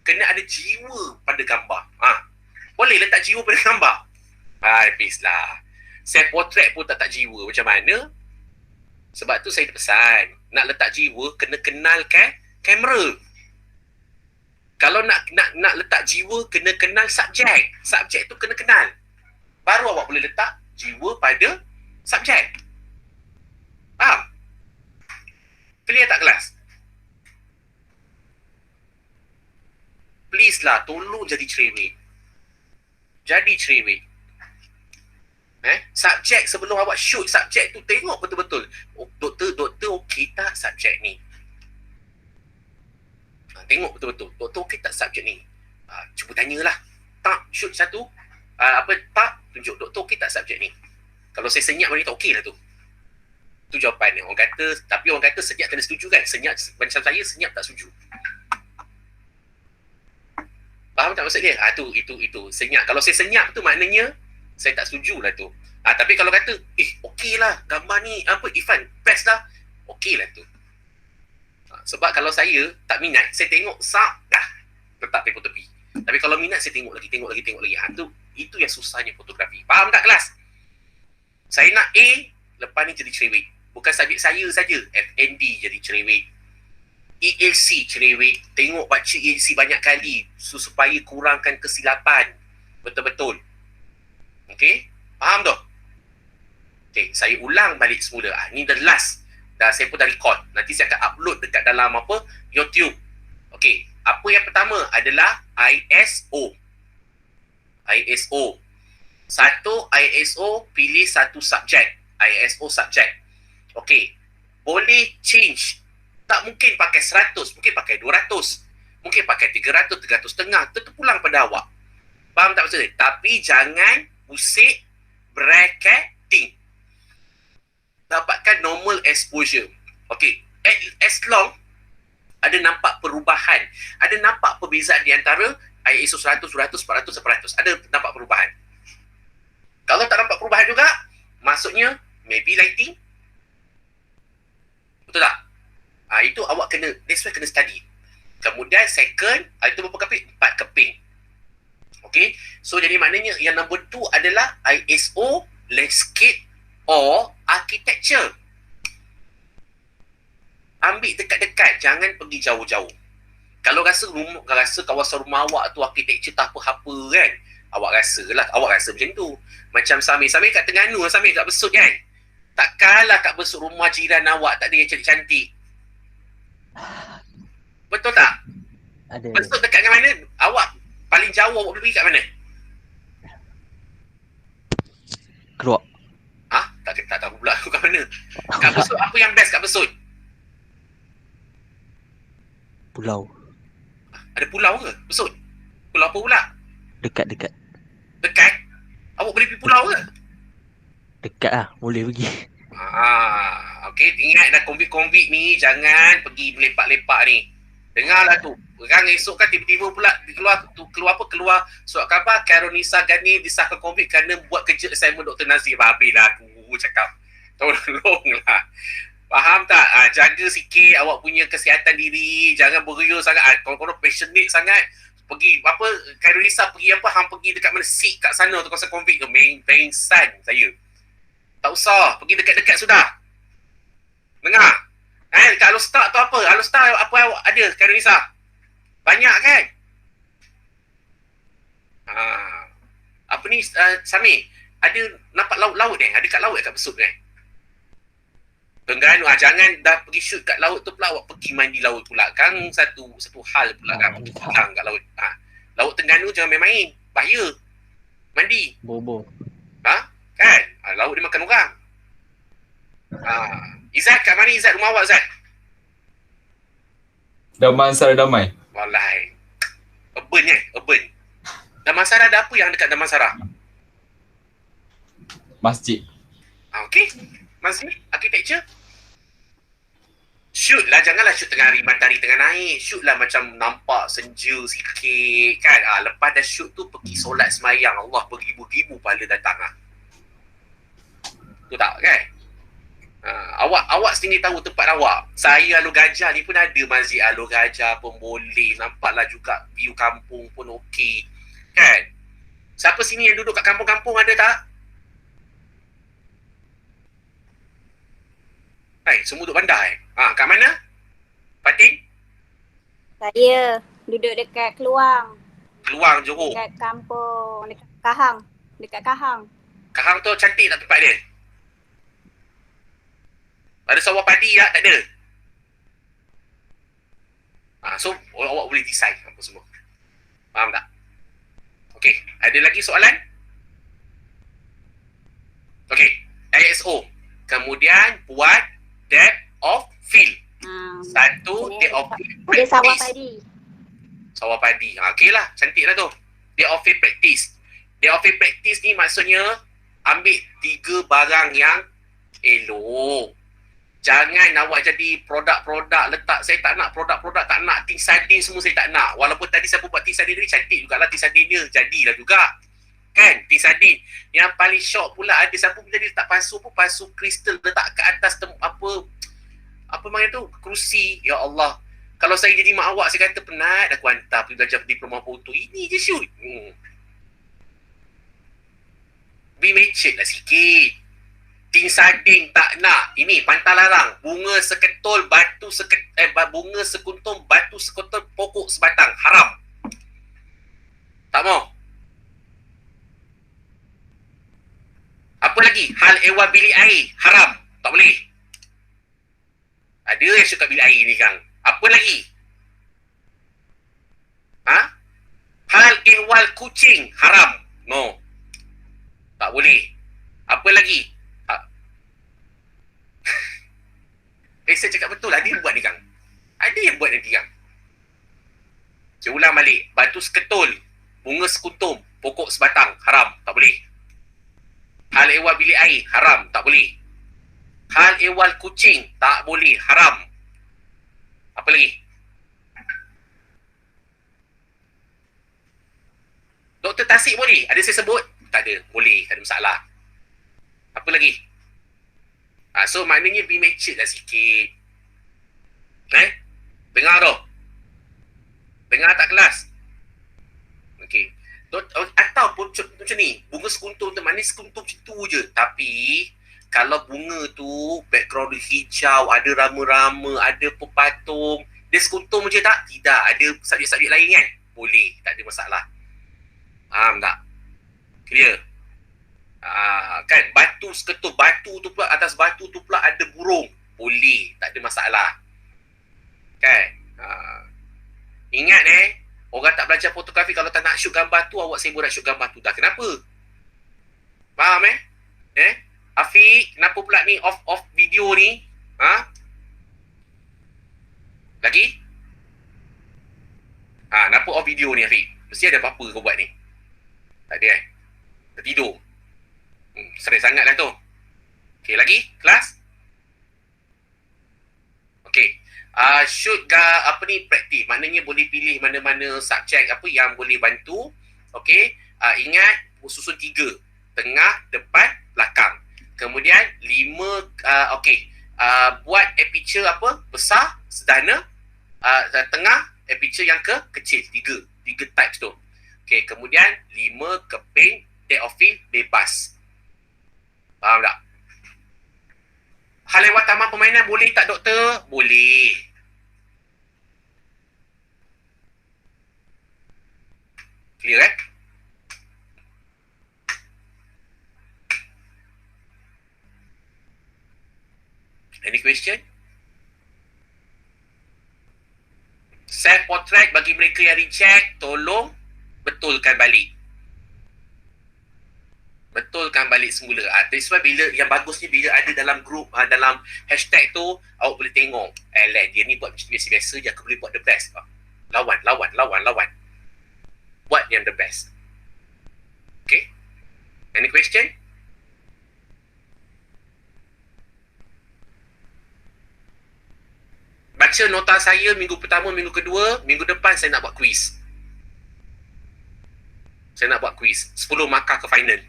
Kena ada jiwa pada gambar. Boleh letak jiwa pada gambar? Habislah. Saya potret pun tak jiwa. Macam mana? Sebab tu saya pesan, nak letak jiwa kena kenalkan kamera. Kalau nak letak jiwa kena kenal subjek. Subjek tu kena kenal. Baru awak boleh letak jiwa pada subjek. Faham? Clear tak kelas? Please lah, tolong jadi cerewet. Jadi cerewet. Subjek sebelum awak shoot subjek tu, tengok betul-betul. Doktor okey tak subjek ni? Tengok betul-betul. Doktor okey tak subjek ni? Cuba tanyalah. Tak, shoot satu. Tak, tunjuk doktor okey tak subjek ni? Kalau saya senyap macam tu, okey lah tu. Tu jawapan dia. Tapi orang kata senyap kena setuju kan? Senyap, macam saya senyap tak setuju. Faham tak maksud dia? Itu. Senyap. Kalau saya senyap tu maknanya saya tak setuju lah tu. Tapi kalau kata, okey lah gambar ni, Ifan, best lah. Okey lah tu. Sebab kalau saya tak minat, saya tengok dah letak tempoh tepi. Tapi kalau minat, saya tengok lagi. Itu yang susahnya fotografi. Faham tak kelas? Saya nak A, lepas ni jadi cerewet. Bukan subjek saya saja. FND jadi cerewet. ELC cerewet. Tengok baca ELC banyak kali supaya kurangkan kesilapan. Betul-betul. Okey? Faham tu? Okey, saya ulang balik semula. Ni the last. Dah saya pun dah record. Nanti saya akan upload dekat dalam YouTube. Okey, apa yang pertama adalah ISO. ISO, pilih satu subjek. ISO subjek. Okey, boleh change. Tak mungkin pakai 100, mungkin pakai 200. Mungkin pakai 300, 300.5. Terpulang pada awak. Faham tak maksudnya? Tapi jangan usik bracketing. Dapatkan normal exposure. Okey, as long ada nampak perubahan, ada nampak perbezaan di antara ISO 100, 200, 400, 100. Ada nampak perubahan. Kalau tak nampak perubahan juga, maksudnya maybe lighting. Betul tak? Itu awak kena, that's why kena study. Kemudian second, itu berapa keping? 4 keping. Okay, so jadi maknanya yang number 2 adalah ISO landscape or architecture. Ambil dekat-dekat, jangan pergi jauh-jauh. Kalau rasa kawasan rumah awak tu architecture tak apa-apa kan, awak rasa macam tu. Macam Samir kat Terengganu, Samir kat Besut kan. Takkanlah kat Besut rumah jiran awak tak ada yang cantik-cantik. Betul tak? Ada. Besut dekat dengan mana? Awak paling jauh awak boleh pergi kat mana? Keluar. Tak tahu pula kat mana. Kat Besut, apa yang best kat Besut? Pulau. Ada pulau ke Besut? Pulau apa pula? Dekat. Dekat? Awak boleh pergi pulau ke? Dekat lah, boleh pergi. Okey, ingat dah konvik-konvik ni jangan pergi melepak-lepak ni. Dengarlah tu. Kan esok kan tiba-tiba pula keluar surat khabar Khairunisa Ghani disahkan konvik kerana buat kerja assignment Dr. Nazir. Habislah aku cakap. Tolonglah. Faham tak? Jaga sikit awak punya kesihatan diri. Jangan beria sangat. Kalau passionate sangat, pergi Khairunisa pergi hang pergi dekat mana seat kat sana tu kawasan konvik tu. Pengsan saya. Tak usah. Pergi dekat-dekat sudah. Dengar. Kat Alostar tu apa? Alostar apa awak ada Khairunisa? Banyak kan? Apa ni Sami? Ada nampak laut-laut ni? Ada kat laut kat Besut ni? Terengganu jangan dah pergi shoot kat laut tu pula awak pergi mandi laut pula. Kan satu hal pula kan. Hilang kat laut. Laut Terengganu jangan main-main. Bahaya. Mandi. Bobo. Kan? Laut dia makan orang. Izzat kat mana Izzat? Rumah awak Izzat? Damansara Damai. Walai. Urban. Damansara ada apa yang dekat Damansara? Masjid. Okey. Masjid, architecture. Shoot lah, janganlah shoot tengah hari matahari tengah naik. Shoot lah macam nampak senja sikit kan. Lepas dah shoot tu pergi solat semayang. Allah, beribu-ribu pahala datang Tu tak kan? Awak sendiri tahu tempat awak. Saya Alur Gajah ni pun ada masjid Alur Gajah pun boleh. Nampaklah juga view kampung pun okey. Kan? Siapa sini yang duduk kat kampung-kampung ada tak? Hai, semua duduk bandar kat mana? Fatin? Saya duduk dekat Keluang. Keluang, Johor. Dekat kampung, dekat Kahang. Dekat Kahang. Kahang tu cantik tak tempat dia? Ada sawah padi tak? Tak ada? So, awak boleh decide apa semua. Faham tak? Okey, ada lagi soalan? Okey, ISO. Kemudian buat depth of field. Satu, depth of field Ada sawah padi. Sawah padi. Okey lah, cantik lah tu. Depth of field practice. Depth of field practice ni maksudnya ambil 3 barang yang elok. Jangan awak jadi produk-produk letak. Saya tak nak produk-produk, tak nak tin sardin semua saya tak nak. Walaupun tadi saya buat tin sardin ni cantik jugalah tin sardin dia. Jadilah juga. Kan? Tin sardin. Yang paling syok pula ada siapa pun jadi letak pasu pun, pasu kristal letak ke atas apa mana tu? Kerusi. Ya Allah. Kalau saya jadi mak awak, saya kata penat aku hantar pergi belajar diploma foto. Ini je shoot. Be matured lah sikit. Tin sardin tak nak. Ini pantang larang. Bunga seketul, bunga sekuntum, batu sekuntum, pokok sebatang. Haram. Tak mau. Apa lagi? Hal ehwal bilik air. Haram. Tak boleh. Ada yang suka bilik air ni kan. Apa lagi? Hal ehwal kucing. Haram. No. Tak boleh. Apa lagi? Saya cakap betul. Ada yang buat ni Kang. Ada yang buat nanti Kang. Saya ulang balik. Batu seketul, bunga sekutum, pokok sebatang. Haram. Tak boleh. Hal ehwal bilik air. Haram. Tak boleh. Hal ehwal kucing. Tak boleh. Haram. Apa lagi? Doktor Tasik boleh? Ada saya sebut? Tak ada. Boleh. Tak ada masalah. Apa lagi? So maknanya be matured lah sikit. Dengar tu. Dengar tak kelas? Okey. Ataupun macam ni, bunga sekuntum tu manis sekuntum macam tu je. Tapi kalau bunga tu background dia hijau, ada rama-rama, ada pepatung, dia sekuntum je tak? Tidak. Ada subjek-subjek lain kan? Boleh. Tak ada masalah. Faham tak? Clear? Kan batu seketul, batu tu pula, atas batu tu pula ada burung, boleh, tak ada masalah kan. Ingat orang tak belajar fotografi kalau tak nak shoot gambar tu, awak sibuk nak shoot gambar tu dah. Kenapa? Faham Afiq, kenapa pula ni off video ni? Lagi? Kenapa off video ni Afiq? Mesti ada apa-apa kau buat ni. Tak ada tertidur. Stres sangat lah tu. Okay, lagi? Kelas? Okay. Should praktis. Maknanya boleh pilih mana-mana subjek apa yang boleh bantu. Okay. Ingat, susun 3. Tengah, depan, belakang. Kemudian 5, buat aperture besar, sederhana. Tengah, aperture yang kecil. 3 types tu. Okay, kemudian 5, keping, depth of field, bebas. Faham tak? Hal lewat taman permainan boleh tak, doktor? Boleh. Clear Any question? Self-portrait bagi mereka yang reject, tolong betulkan balik. Betulkan balik semula. That's why bila yang bagus ni bila ada dalam grup, dalam hashtag tu, awak boleh tengok. Dia ni buat macam biasa-biasa je, aku boleh buat the best. Lawan. Buat yang the best. Okay? Any question? Baca nota saya minggu pertama, minggu kedua, minggu depan saya nak buat quiz. 10 markah ke final.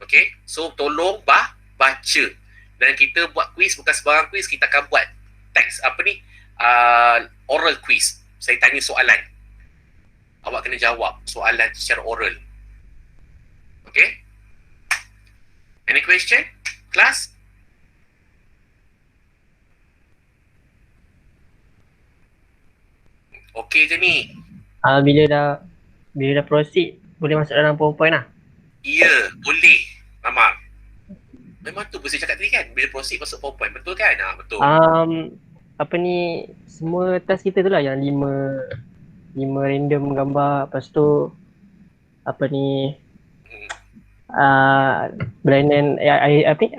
Okay, so tolong baca. Dan kita buat quiz bukan sebarang quiz, kita akan buat teks oral quiz. Saya tanya soalan, awak kena jawab soalan secara oral. Okay, any question? Class? Okay je ni? Bila dah proceed, boleh masuk dalam PowerPoint lah? Ya, boleh. Memang tu saya cakap tadi kan, bila proceed masuk PowerPoint, betul kan? Betul. Semua task kita tu lah yang 5 random gambar, lepas tu Brandon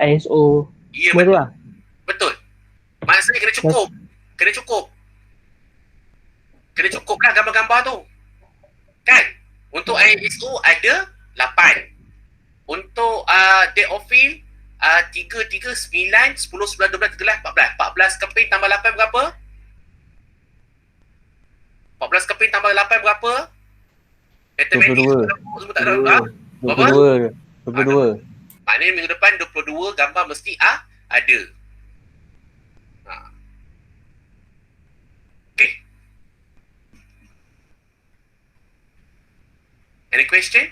ISO. Ya, semua tu lah. Betul. Maksudnya kena cukup lah gambar-gambar tu. Kan? Untuk ISO ada 8. Untuk depth of field 3, 9, 10, 11, 12, 13, 14. 14 keping tambah 8 berapa? 14 keping tambah 8 berapa? Matematik 22. semua tak ada. 22. Maknanya minggu depan 22 gambar mesti ada. Okay. Any question?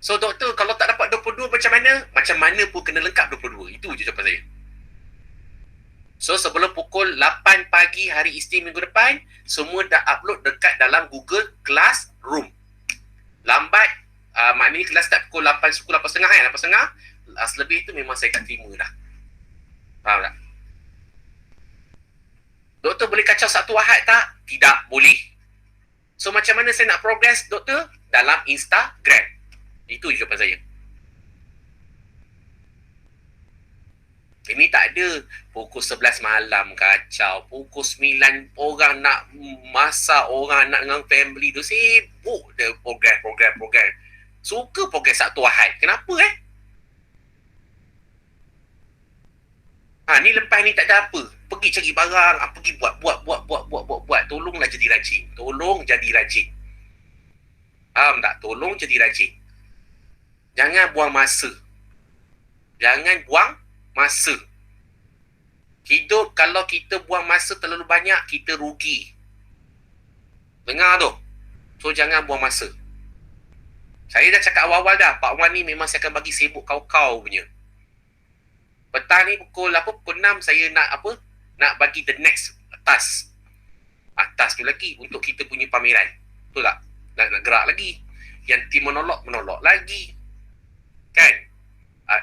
So doktor, kalau tak dapat 22 macam mana? Macam mana pun kena lengkap 22. Itu je jawapan saya. So sebelum pukul 8 pagi hari Isnin minggu depan, semua dah upload dekat dalam Google Classroom. Lambat, maknanya kelas start pukul 8.30 kan? 8.30. Selebih itu memang saya tak terima dah. Faham tak? Doktor boleh kacau Sabtu Ahad tak? Tidak boleh. So macam mana saya nak progress, doktor? Dalam Instagram. Itu jawapan saya. Ini tak ada pukul 11 malam kacau, pukul 9 orang nak masak, orang nak dengan family tu, sibuk dia program. Suka program Sabtu Ahad. Kenapa ni lepas ni tak ada apa. Pergi cari barang, pergi buat. Tolonglah jadi rajin. Tolong jadi rajin. Faham tak? Tolong jadi rajin. Jangan buang masa. Hidup kalau kita buang masa terlalu banyak, kita rugi. Dengar tu. So jangan buang masa. Saya dah cakap awal-awal dah, Pak Wan ni memang saya akan bagi sibuk kau-kau punya. Petang ni pukul 6 saya nak bagi the next task. Task tu lagi untuk kita punya pameran. Betul tak? Nak gerak lagi. Yang tim menolak lagi. Kan?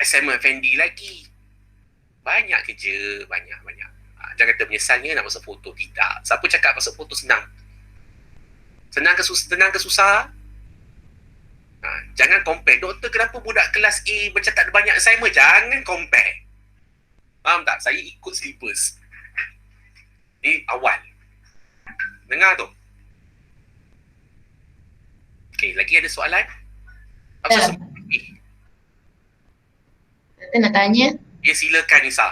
Assignment Fendi lagi. Banyak kerja, banyak. Jangan kata menyesalnya nak masuk foto. Tidak. Siapa cakap masuk foto senang? Senang ke susah? Jangan compare. Doktor, kenapa budak kelas A bercakap banyak assignment? Jangan compare. Faham tak? Saya ikut syllabus. Ni awal. Dengar tu. Okey, lagi ada soalan? Apa Ya. Saya nak tanya, Ya, silakan Nisa.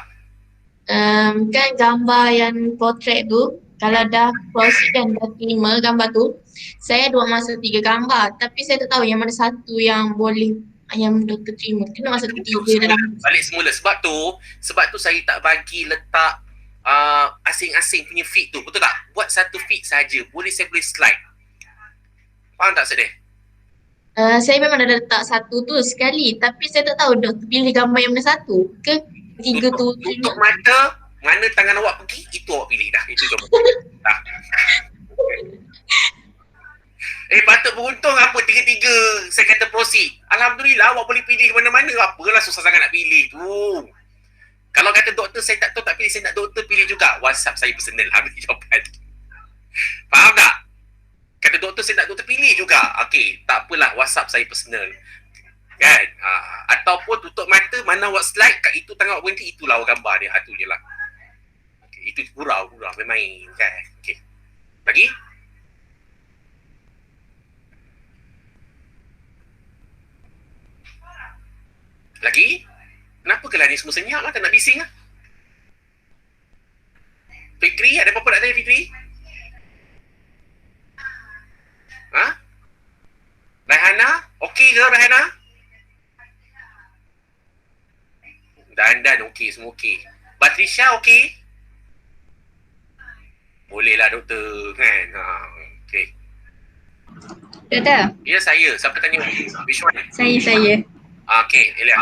kan gambar yang portrait tu, kalau dah proceed kan, dah terima gambar tu, saya ada masa 3 gambar, tapi saya tak tahu yang mana satu yang boleh, yang doktor terima. Kena masa Duduk 3 semula, dalam. balik semula. Sebab tu saya tak bagi letak asing-asing punya feed tu. Betul tak? Buat satu feed saja. Saya boleh slide. Faham tak Sedih? Saya memang dah letak satu tu sekali, tapi saya tak tahu doktor pilih gambar yang mana satu ke tiga tu Tutup mata, mana tangan awak pergi, itu awak pilih dah. Itu coba. Dah. Patut beruntung apa tiga-tiga saya kata proceed. Alhamdulillah awak boleh pilih mana-mana. Apalah susah sangat nak pilih tu. Kalau kata doktor saya tak tahu tak pilih, saya nak doktor pilih juga. WhatsApp saya personal. Habis jawapan. Faham tak? Kata doktor saya nak doktor pilih juga. Okey, tak apalah, WhatsApp saya personal. Kan? Ataupun tutup mata, mana awak slide, kat itu tangan awak berhenti, itulah awak gambar dia. Itu je lah. Okay, itu gurau main-main kan. Okey. Lagi? Lagi? Kenapa kelah ni semua senyap lah, tak nak bising lah? Fikri, ada apa-apa nak tanya Fikri? Ha? Raihana? Okey ke Raihana? Dan okey, semua okey. Batrisha okey? Bolehlah doktor kan? Okey. Doktor, Ya saya, siapa tanya? Which one? saya. Okey, Elia.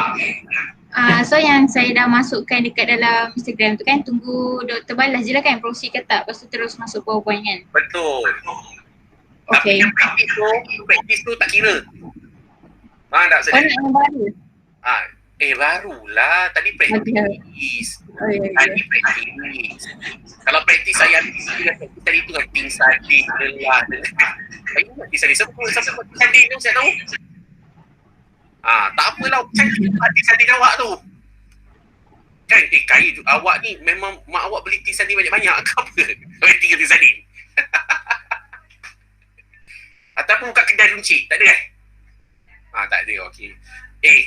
So yang saya dah masukkan dekat dalam Instagram tu kan, tunggu doktor balas je lah kan, proceed ke tak, lepas tu terus masuk PowerPoint kan? Betul. Tapi Okay. yang praktis tu tak kira. Faham tak Oh, Sedih? nak yang baru? Barulah. Tadi praktis. Oh, ya. Tadi praktis. Kalau praktis saya tadi tu kan ting sardin lelah. Saya ingat ting sardin. Siapa buat ting sardin tu saya tahu. Tak apalah cantik ting sardin awak tu. Kan kaya awak ni memang mak awak beli ting sardin banyak-banyak ke apa? Sampai 3 ting sardin. Ataupun buka kedai runcit, tak ada kan? Tak ada, okey.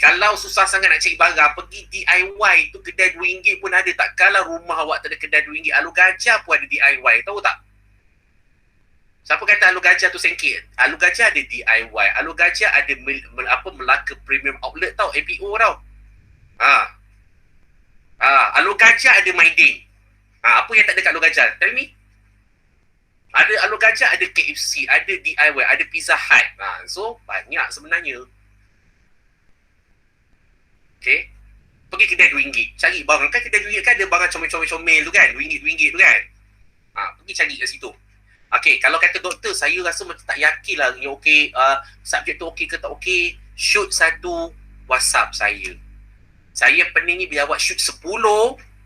Kalau susah sangat nak cari barang, pergi DIY tu kedai RM2 pun ada. Takkanlah rumah awak tak ada kedai RM2. Alu Gajah pun ada DIY, tahu tak? Siapa kata Alu Gajah tu sengkit? Alu Gajah ada DIY. Alu Gajah ada Melaka Premium Outlet tau, APO tau. Alu Gajah ada Maidin. Apa yang tak ada kat Alu Gajah? Tell me. Ada Alu Gajah, ada KFC, ada DIY, ada Pizza Hut. So, banyak sebenarnya. Okay. Pergi kedai RM2. Cari barang. Kan kedai RM2 kan ada barang comel-comel tu kan. RM2 tu kan. Pergi cari kat situ. Okay, kalau kata doktor, saya rasa macam tak yakin lah. Okay, subjek tu okey ke tak okey. Shoot satu WhatsApp saya. Saya pening ni, biar awak shoot 10,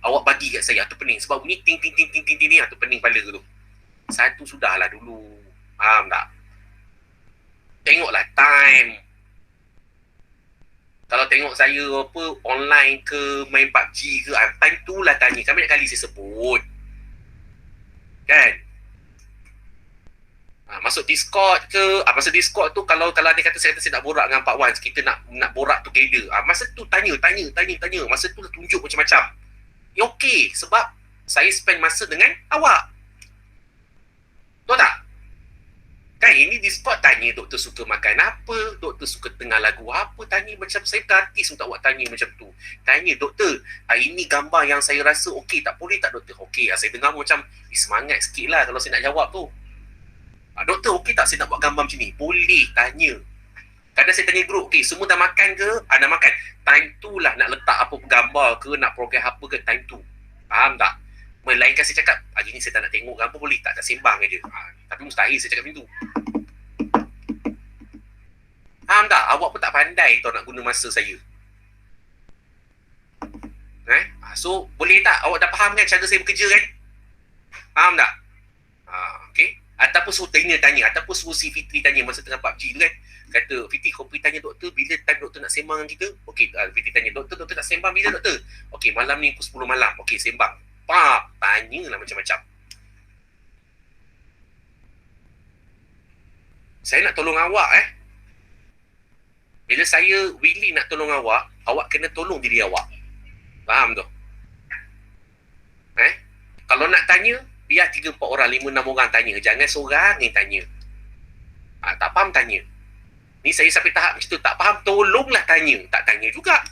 awak bagi kat saya. Tu pening. Sebab bunyi ting ting ting ting ting ting tu pening kepala tu. Satu sudahlah dulu. Faham tak? Tengoklah time. Kalau tengok saya apa online ke main PUBG ke, time tu lah tanya. Kan banyak kali saya sebut. Kan? Masuk Discord ke, masuk Discord tu kalau dia kata saya nak borak dengan Pak Wan, kita nak borak together. Masa tu tanya. Masa tu tunjuk macam-macam. Okey, sebab saya spend masa dengan awak. Tahu tak? Kan ini Discord tanya doktor suka makan apa, doktor suka tengah lagu apa, tanya macam saya bukan artis untuk awak tanya macam tu. Tanya doktor, ini gambar yang saya rasa okey tak boleh tak doktor? Okey, saya dengar macam semangat sikit lah kalau saya nak jawab tu. Doktor okey tak saya nak buat gambar macam ni? Boleh, tanya. Kadang saya tanya grup, okey semua dah makan ke? Dah makan. Time tu lah nak letak apa gambar ke, nak program apa ke, time tu. Faham tak? Melainkan saya cakap, hari ni saya tak nak tengok gambar boleh tak sembang je. Tapi mustahil saya cakap macam tu. Faham tak? Awak pun tak pandai tau nak guna masa saya. So, boleh tak? Awak dah faham kan cara saya bekerja kan? Faham tak? Okay. Ataupun suruh tanya. Ataupun suruh si Fitri tanya masa tengah PUBG tu kan. Kata, Fitri kau pergi tanya doktor bila time doktor nak sembang dengan kita? Okay, Fitri tanya, doktor nak sembang bila doktor? Okay, malam ni pukul 10 malam. Okay, sembang. Tanyalah macam-macam. Saya nak tolong awak Bila saya willing nak tolong awak, awak kena tolong diri awak. Faham tu? Kalau nak tanya, biar 3-4 orang, 5-6 orang tanya. Jangan seorang yang tanya. Tak faham tanya. Ni saya sampai tahap macam tu. Tak faham, tolonglah tanya. Tak tanya juga.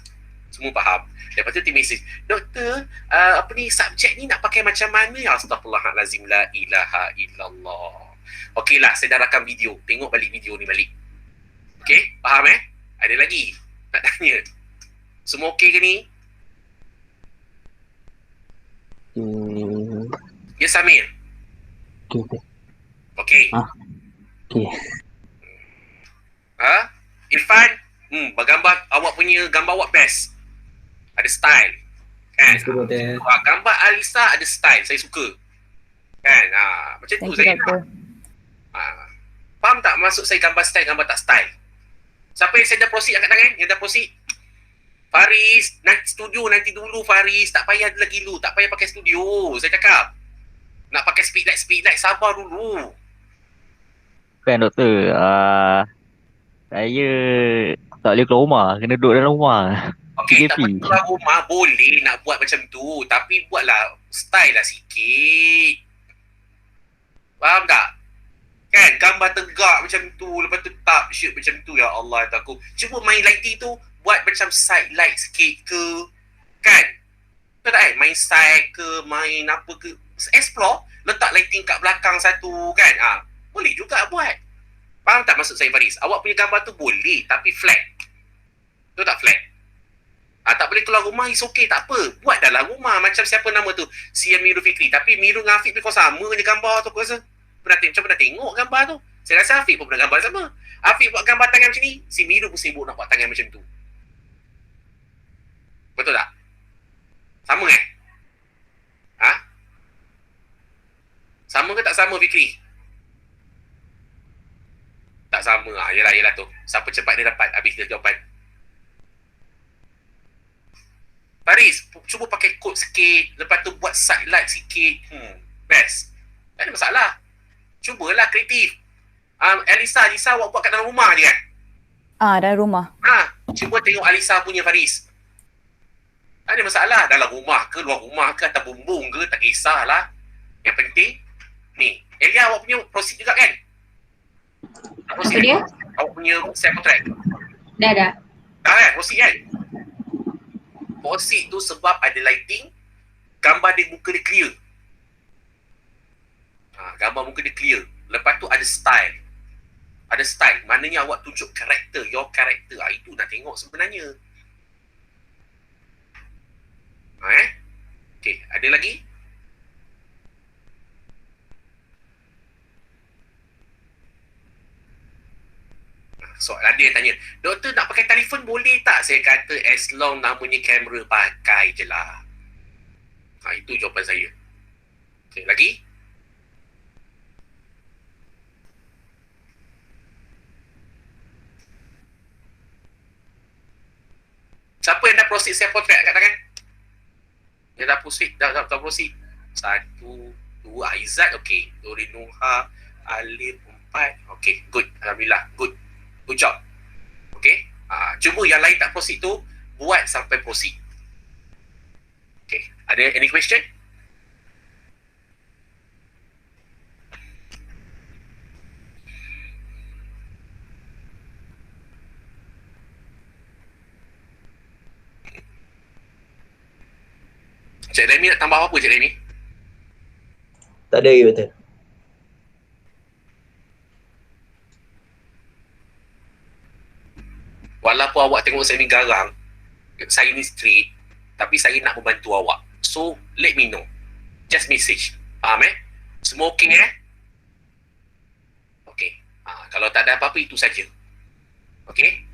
Semua faham. Lepas tu message, doktor, subjek ni nak pakai macam mana? Astaghfirullahalazim, la ilaha illallah. Okey lah, saya dah rakam video. Tengok balik video ni balik. Okey, faham Ada lagi nak tanya? Semua okey ke ni? Ya, Samir? Okey. Okey. Okey. Irfan? Bergambar, awak punya gambar awak best. Ada style. Kan? Gambar Alisa ada style. Saya suka. Kan? Macam tu saya nak. Faham tak maksud saya gambar style, gambar tak style? Siapa yang saya dah proceed angkat tangan? Yang dah proceed? Faris, nanti studio nanti dulu Faris. Tak payah lagi lu. Tak payah pakai studio. Saya cakap. Nak pakai speedlight, sabar dulu. Kan doktor, saya tak boleh keluar rumah, kena duduk dalam rumah. Okey, tak boleh keluar rumah, boleh nak buat macam tu. Tapi buatlah style lah sikit. Faham tak? Kan, gambar tegak macam tu, lepas tu tak shoot macam tu. Ya Allah, aku cuba main lighting tu, buat macam side light sikit ke. Kan? Betul tak main side ke, main apa ke. Explore, letak lighting kat belakang satu kan. Boleh juga buat. Faham tak maksud saya Faris? Awak punya gambar tu boleh tapi flat. Betul tak flat? Tak boleh keluar rumah, is okay, tak apa. Buat dalam rumah. Macam siapa nama tu? Si Amirul Fikri. Tapi Miru dengan Afiq pun sama je gambar tu aku rasa. Pernah tengok gambar tu. Saya rasa Afiq pun pernah gambar sama. Afiq buat gambar tangan macam ni, si Miru pun sibuk nak buat tangan macam tu. Betul tak? Sama Sama ke tak sama Fikri? Tak sama. Yelah tu. Siapa cepat dia dapat habis dia jawapan. Faris, cuba pakai kod sikit. Lepas tu buat side light sikit. Best. Tak ada masalah. Cubalah kreatif. Alisa awak buat kat dalam rumah je kan? Dalam rumah. Cuba tengok Alisa punya Faris. Tak ada masalah. Dalam rumah ke, luar rumah ke, atas bumbung ke, tak kisahlah. Yang penting, ni. Elia, awak punya proceed juga kan? Apa dia? Awak punya self portrait. Dah. Dah kan? Proceed kan? Proceed tu sebab ada lighting, gambar dia muka dia clear. Gambar muka dia clear. Lepas tu ada style. Ada style. Maknanya awak tunjuk karakter, your character. Itu nak tengok sebenarnya. Okay, ada lagi? Soalan dia tanya, doktor nak pakai telefon boleh tak? Saya kata as long namanya kamera pakai je lah. Itu jawapan saya. Okay, lagi? Siapa yang dah proceed self portrait kat tangan? Yang dah proceed, dah proceed. 1, 2, Aizat, okey. Dorinuha, Alif, 4. Okey, good. Alhamdulillah, good. Good job. Okay. Cuma yang lain tak proceed tu, buat sampai proceed. Okay. Ada any question? Cik Remy nak tambah apa Cik Remy? Tak ada, ya betul. Walaupun awak tengok saya ni garang, saya ni straight, tapi saya nak membantu awak. So, let me know. Just message. Faham Semua okey Okey. Kalau tak ada apa-apa, itu saja. Okey.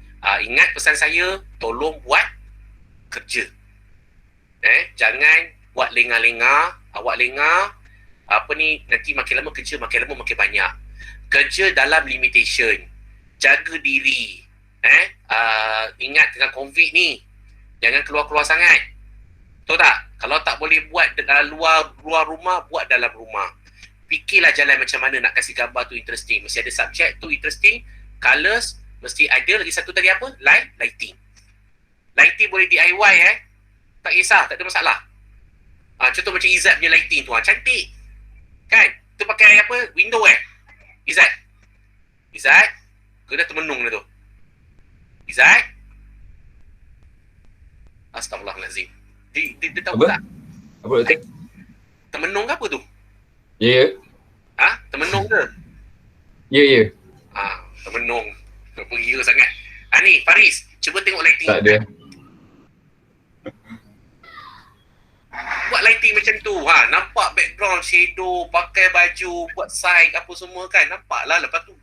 Ingat pesan saya, tolong buat kerja. Jangan buat lengah-lengah. Awak lengah, nanti makin lama kerja, makin lama makin banyak. Kerja dalam limitation. Jaga diri. Ingat dengan COVID ni, jangan keluar-keluar sangat. Betul tak? Kalau tak boleh buat luar rumah, buat dalam rumah. Fikirlah jalan macam mana nak kasih gambar tu interesting. Mesti ada subjek tu interesting, colours, Mesti ada lagi satu tadi apa? Lighting. Lighting boleh DIY tak kisah, tak ada masalah. Contoh macam Izzat punya lighting tu, cantik kan? Tu pakai apa? Window Izzat, kau dah termenung dah tu. Izzat, Astaghfirullahalazim. Dia tahu Apa? tak? Apa Doktor? Termenung ke apa tu? Ya. Termenung ke? Ya. Termenung. Tak pergi sangat. Ni Faris, cuba tengok lighting. Tak ada. Buat lighting macam tu. Nampak background, shadow, pakai baju, buat side apa semua kan. Nampak lah. Lepas tu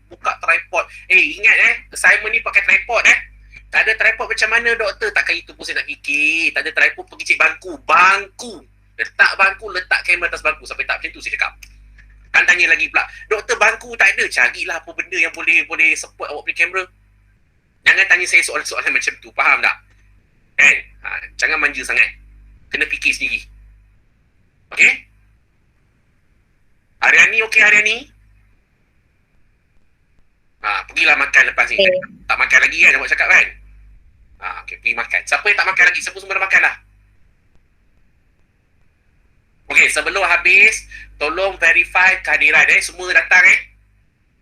buka tripod. Ingat assignment ni pakai tripod Tak ada tripod macam mana doktor? Takkan itu pun saya nak fikir. Tak ada tripod, pergi cek bangku. Letak bangku, letak kamera atas bangku. Sampai tak macam tu saya cakap. Kan tanya lagi pula, doktor bangku tak ada. Carilah apa benda yang boleh support awak punya kamera. Jangan tanya saya soalan-soalan macam tu. Faham tak? Kan? Jangan manja sangat. Kena fikir sendiri. Okey? Haryani okey Haryani? Pergilah makan lepas ni. Tak makan lagi kan awak cakap kan? Okey, pergi makan. Siapa yang tak makan lagi? Siapa semua dah makan lah? Okey, sebelum habis, tolong verify kehadiran semua datang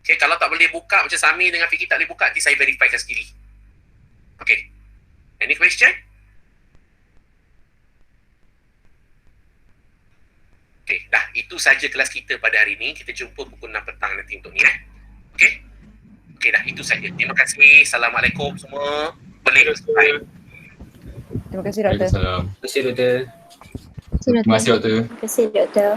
Okey, kalau tak boleh buka macam Sami dengan Fikri tak boleh buka, nanti saya verifykan sendiri. Okey. Any question? Okey, dah itu saja kelas kita pada hari ini. Kita jumpa pukul 6 petang nanti untuk ni Okey. Okey dah, itu saja. Terima kasih. Assalamualaikum semua. Boleh. Terima kasih doktor. Waalaikumsalam. Terima kasih doktor. Terima kasih doktor. Terima kasih doktor.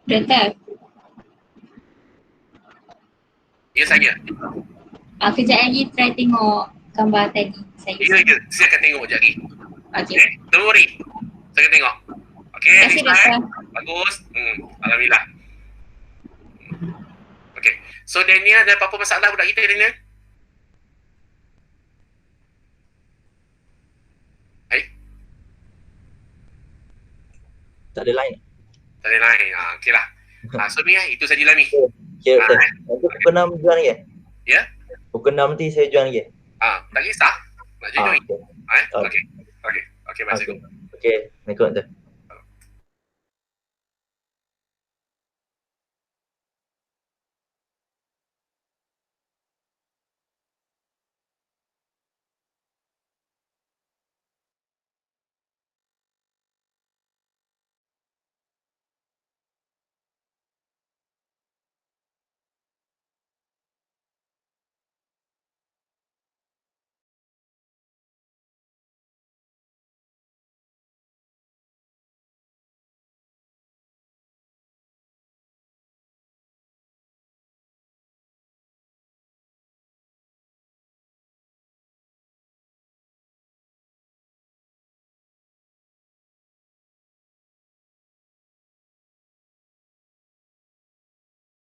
Doktor, Ya saya. kejap lagi try tengok gambar tadi saya. Ya. Saya akan tengok sekejap lagi. Okey. Don't worry. Saya akan tengok. Okey. Terima kasih doktor. Bagus. Alhamdulillah. Okey. So Daniel, ada apa-apa masalah budak kita Daniel? Tak ada lain. Tak ada lain. Okey lah. So ni itu sajalah ni. Okay doktor. Nanti pukul 6 jual lagi Ya? Pukul 6 nanti saya jual lagi Tak kisah. Nak join. Okay. Okey. Masuk. Okay. Assalamualaikum doktor.